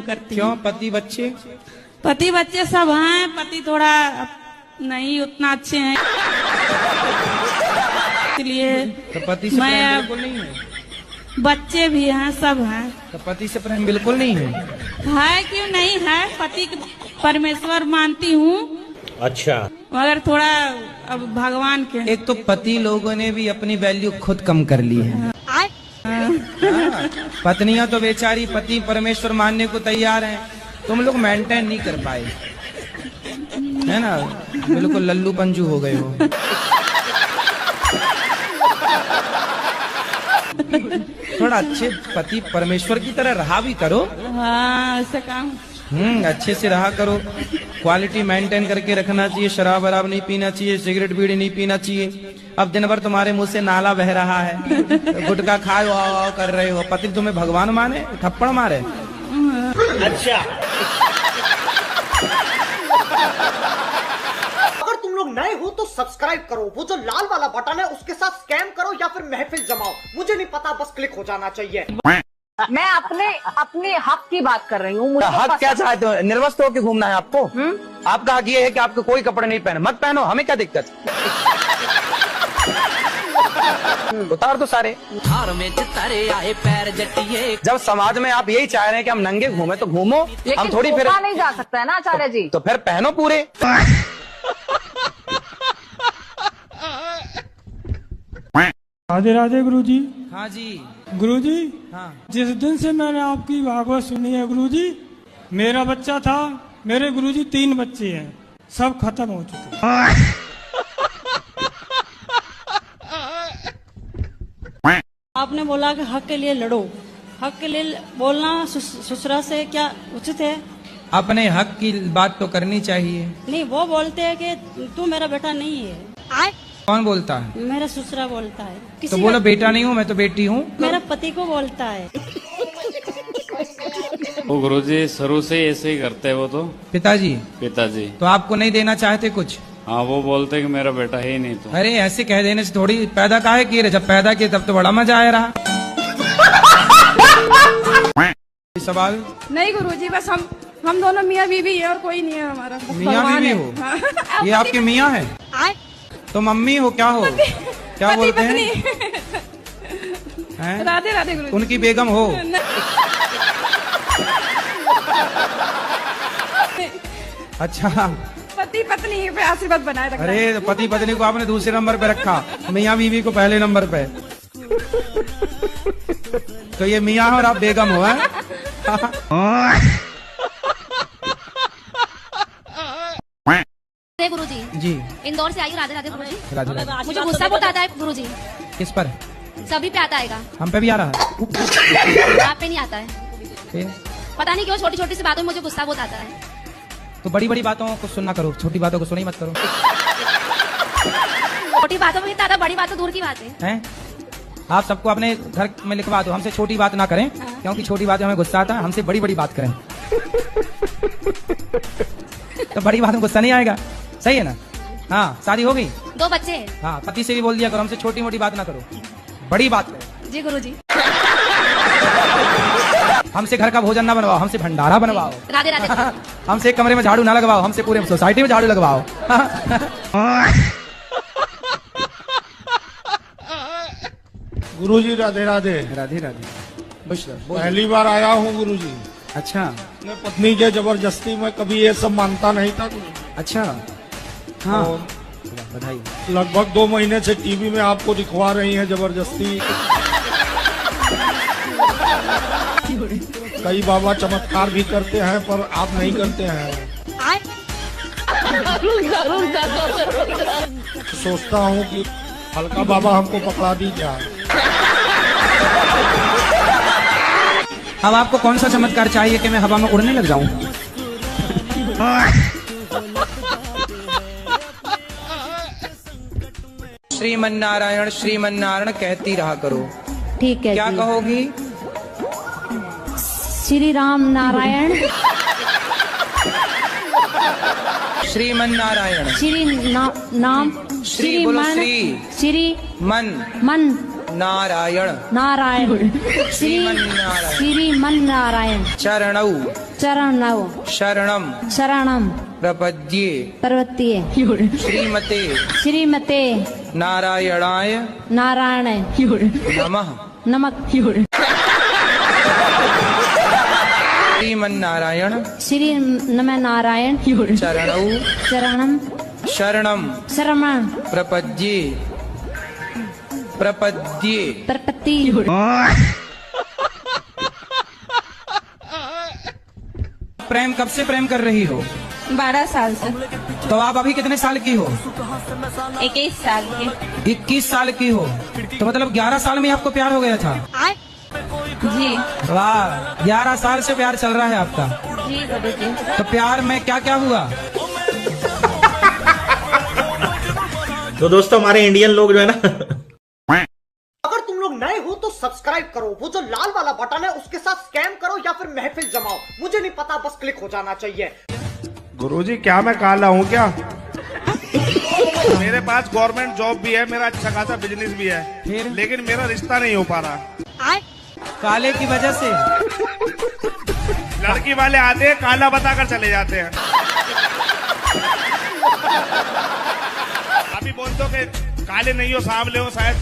S21: करती
S2: क्यों?
S21: हूँ।
S2: पति बच्चे?
S21: पति बच्चे सब हैं, पति थोड़ा नहीं उतना अच्छे हैं, इसलिए
S2: तो पति से प्रेम बिल्कुल नहीं है?
S21: बच्चे भी हैं, सब हैं।
S2: तो पति से प्रेम बिल्कुल नहीं है?
S21: है क्यों नहीं है, पति परमेश्वर मानती हूँ,
S12: अच्छा,
S21: मगर थोड़ा अब भगवान के।
S2: एक तो पति लोगों ने भी अपनी वैल्यू खुद कम कर ली है। पत्नियां तो बेचारी पति परमेश्वर मानने को तैयार हैं, तुम लोग मेंटेन नहीं कर पाए, है ना? बिल्कुल लल्लू पंजू हो गए हो। थोड़ा अच्छे पति परमेश्वर की तरह रहा भी करो।
S21: हाँ, ऐसा काम।
S2: अच्छे से रहा करो, क्वालिटी मेंटेन करके रखना चाहिए, शराब वराब नहीं पीना चाहिए, सिगरेट बीड़ी नहीं पीना चाहिए। अब दिन भर तुम्हारे मुंह से नाला बह रहा है, गुटखा खाए वाव कर रहे हो, पति तुम्हें भगवान माने, थप्पड़ मारे?
S12: अच्छा।
S11: अगर तुम लोग नए हो तो सब्सक्राइब करो, वो जो लाल वाला बटन है उसके साथ स्कैम करो या फिर महफिल जमाओ, मुझे नहीं पता, बस क्लिक हो जाना चाहिए।
S6: मैं अपने हक की बात कर रही हूँ।
S7: हक क्या चाहते हो? निर्वस्त्र होकर घूमना है आपको? आपका हक ये है कि आपको कोई कपड़े नहीं पहने, मत पहनो, हमें क्या दिक्कत? उतार दो सारे। जब समाज में आप यही चाह रहे हैं कि हम नंगे घूमे तो घूमो, हम थोड़ी फिर
S6: नहीं जा सकता है ना आचार्य जी?
S7: तो फिर पहनो पूरे।
S10: राधे राधे गुरुजी।
S2: हाँ जी
S10: गुरुजी,
S2: हाँ।
S10: जिस दिन से मैंने आपकी भागवत सुनी है गुरुजी, मेरा बच्चा था, मेरे गुरुजी 3 बच्चे हैं, सब खत्म हो चुके हैं।
S18: आपने बोला कि हक के लिए लड़ो, हक के लिए बोलना ससुरा से क्या उचित है?
S2: अपने हक की बात तो करनी चाहिए।
S18: नहीं, वो बोलते हैं कि तू मेरा बेटा नहीं है।
S2: कौन बोलता है?
S18: मेरा ससुरा बोलता है।
S2: तो बोलो बेटा नहीं हूँ, मैं तो बेटी हूँ।
S18: मेरा पति को बोलता है।
S13: वो गुरुजी शुरू से ऐसे ही करते हैं वो तो।
S2: पिताजी?
S13: पिताजी।
S2: तो आपको नहीं देना चाहते कुछ?
S13: हाँ, वो बोलते हैं कि मेरा बेटा है ही नहीं। तो
S2: अरे ऐसे कह देने से थोड़ी, पैदा काहे किए रे? जब पैदा किए तब तो बड़ा मजा आया रहा। सवाल?
S21: नहीं गुरुजी, बस हम दोनों मियाँ बीवी है और कोई नहीं है हमारा।
S2: मियाँ बीवी हो?
S21: हाँ।
S2: ये आपके मियाँ है? तो मम्मी हो? क्या हो? क्या बोलते हैं?
S21: राधे राधे गुरुजी।
S2: उनकी बेगम हो? अच्छा,
S21: पति पत्नी पे आशीर्वाद बनाए रखना।
S2: अरे तो पति पत्नी को आपने दूसरे नंबर पे रखा, मियाँ बीवी को पहले नंबर पे। तो ये मियाँ और आप बेगम हो?
S5: गुरुजी
S2: जी,
S5: इंदौर से आई। राधे राधे गुरुजी।
S2: राधे राधे।
S5: मुझे गुस्सा बहुत आता है गुरुजी।
S2: किस पर?
S5: सभी पे आता है।
S2: हम पे भी आ रहा है?
S5: आप पे नहीं आता है,
S2: फिर?
S5: पता नहीं क्यों, छोटी छोटी सी बातों में मुझे गुस्सा बहुत आता है।
S2: तो बड़ी बड़ी बातों को सुनना करो, छोटी बातों को सुनी मत करो।
S5: छोटी बातों में आता, बड़ी बातों दूर की बात है।
S2: आप सबको अपने घर में लिखवा दो, हमसे छोटी बात ना करें, क्योंकि छोटी बातें हमें गुस्सा आता है, हमसे बड़ी बड़ी बात करें। तो बड़ी बात में गुस्सा नहीं आएगा, सही है ना? हाँ, शादी हो गई?
S5: 2 बच्चे हैं।
S2: हाँ, पति से भी बोल दिया करो, हमसे छोटी मोटी बात ना करो, बड़ी बात करो।
S5: जी गुरुजी।
S2: हमसे घर का भोजन ना बनवाओ, हमसे भंडारा बनवाओ।
S5: राधे राधे।
S2: हमसे एक कमरे में झाड़ू ना लगवाओ, हमसे पूरे सोसाइटी में झाड़ू लगवाओ।
S17: गुरुजी राधे राधे।
S2: राधे राधे।
S17: पहली बार आया हूँ गुरुजी।
S2: अच्छा।
S17: अपने पत्नी के जबरदस्ती में कभी ये सब मानता नहीं था गुरुजी।
S2: अच्छा, हाँ,
S17: बधाई। लगभग 2 महीने से टीवी में आपको दिखवा रही हैं जबरदस्ती। कई बाबा चमत्कार भी करते हैं पर आप नहीं करते हैं। सोचता हूँ कि हल्का बाबा हमको पकड़ा दीजिए।
S2: अब आपको कौन सा चमत्कार चाहिए कि मैं हवा में उड़ने लग जाऊं? श्रीमन्नारायण श्रीमन्नारायण कहती रहा करो।
S15: ठीक है।
S2: क्या कहोगी?
S15: श्री राम नारायण
S2: श्रीमन्नारायण।
S15: श्री नाम
S2: श्री बोलो।
S15: श्री
S2: मन
S15: नारायण
S2: नारायण
S15: श्री मन नारायण
S2: चरणौ
S15: चरणौ
S2: शरणम
S15: शरणम
S2: प्रपद्ये
S15: प्रपत्ये
S2: श्रीमते
S15: श्रीमते
S2: नारायणाय
S15: नारायण
S2: नमः
S15: नमक
S2: श्रीमन्नारायण
S15: श्री नम नारायण
S2: चरणौ
S15: चरणम
S2: शरणम
S15: शरणम
S2: प्रपद्ये प्रपद्ये
S15: प्रपत्ति
S2: प्रेम कब से प्रेम कर रही हो?
S18: 12 साल से।
S2: तो आप अभी कितने साल की हो?
S18: 21 साल की।
S2: 21 साल की हो तो मतलब 11 साल में आपको प्यार हो गया था?
S18: जी
S2: वाह, 11 साल से प्यार चल रहा है आपका।
S18: जी गुरुजी।
S2: तो प्यार में क्या क्या हुआ?
S12: तो दोस्तों हमारे इंडियन लोग जो है ना,
S11: अगर तुम लोग नए हो तो सब्सक्राइब करो, वो जो लाल वाला बटन है उसके साथ स्कैम करो या फिर महफिल जमाओ, मुझे नहीं पता, बस क्लिक हो जाना चाहिए।
S14: गुरुजी क्या मैं काला हूँ क्या? मेरे पास गवर्नमेंट जॉब भी है, मेरा अच्छा खासा बिजनेस भी है, लेकिन मेरा रिश्ता नहीं हो पा रहा।
S2: काले की वजह से?
S14: लड़की वाले आते हैं, काला बताकर चले जाते हैं। अभी बोल दो कि काले नहीं हो, सांवले हो, शायद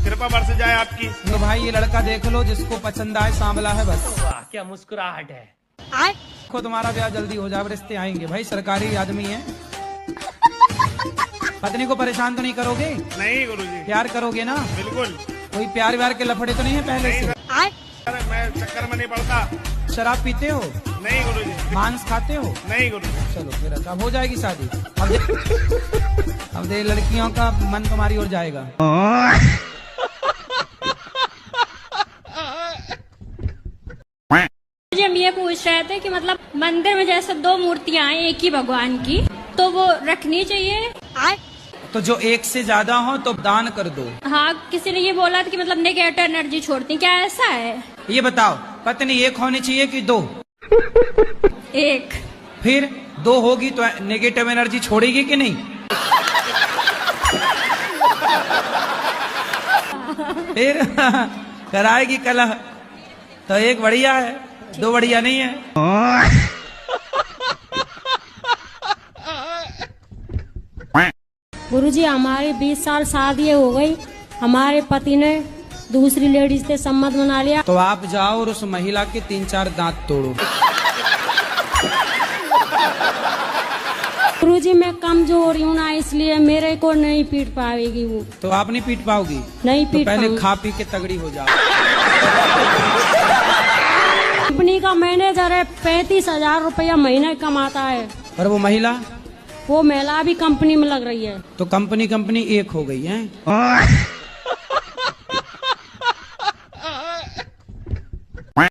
S14: कृपा बरस जाए आपकी।
S2: तो भाई ये लड़का देख लो जिसको पसंद आए, सांवला है बस।
S1: क्या मुस्कुराहट है।
S2: देखो तुम्हारा ब्याह जल्दी हो जाए, रिश्ते आएंगे भाई, सरकारी आदमी है। पत्नी को परेशान तो नहीं करोगे?
S14: नहीं गुरुजी।
S2: प्यार करोगे ना?
S14: बिल्कुल।
S2: कोई प्यार व्यार के लफड़े तो नहीं है पहले से?
S14: अरे मैं चक्कर में नहीं पड़ता।
S2: शराब पीते हो?
S14: नहीं गुरुजी।
S2: मांस खाते हो?
S14: नहीं गुरुजी।
S2: चलो फिर अच्छा, अब हो जाएगी शादी। अब देख लड़कियों का मन तुम्हारी ओर जाएगा।
S3: हम ये पूछ रहे थे कि मतलब मंदिर में जैसे 2 मूर्तियां हैं एक ही भगवान की, तो वो रखनी चाहिए?
S2: तो जो एक से ज्यादा हो तो दान कर दो।
S3: हाँ, किसी ने ये बोला था कि मतलब नेगेटिव एनर्जी छोड़ती, क्या ऐसा है?
S2: ये बताओ, पत्नी एक होनी चाहिए कि 2?
S3: एक।
S2: फिर 2 होगी तो नेगेटिव एनर्जी छोड़ेगी कि नहीं? फिर कराएगी कलह। तो एक बढ़िया है, 2 बढ़िया नहीं है।
S15: गुरुजी हमारी 20 साल शादी हो गई, हमारे पति ने दूसरी लेडीज से सम्मत बना लिया।
S2: तो आप जाओ और उस महिला के 3-4 दांत तोड़ो।
S15: गुरुजी मैं कमजोर हूँ ना, इसलिए मेरे को नहीं पीट पाएगी वो।
S2: तो आप नहीं पीट पाओगी?
S15: नहीं पीट
S2: तो पहले
S15: पाऊंगी।
S2: खा पी के तगड़ी हो जाओ।
S15: कंपनी का मैनेजर है, 35,000 रुपया महीने कमाता है।
S2: और वो महिला?
S15: वो महिला भी कंपनी में लग रही है।
S2: तो कंपनी एक हो गई है।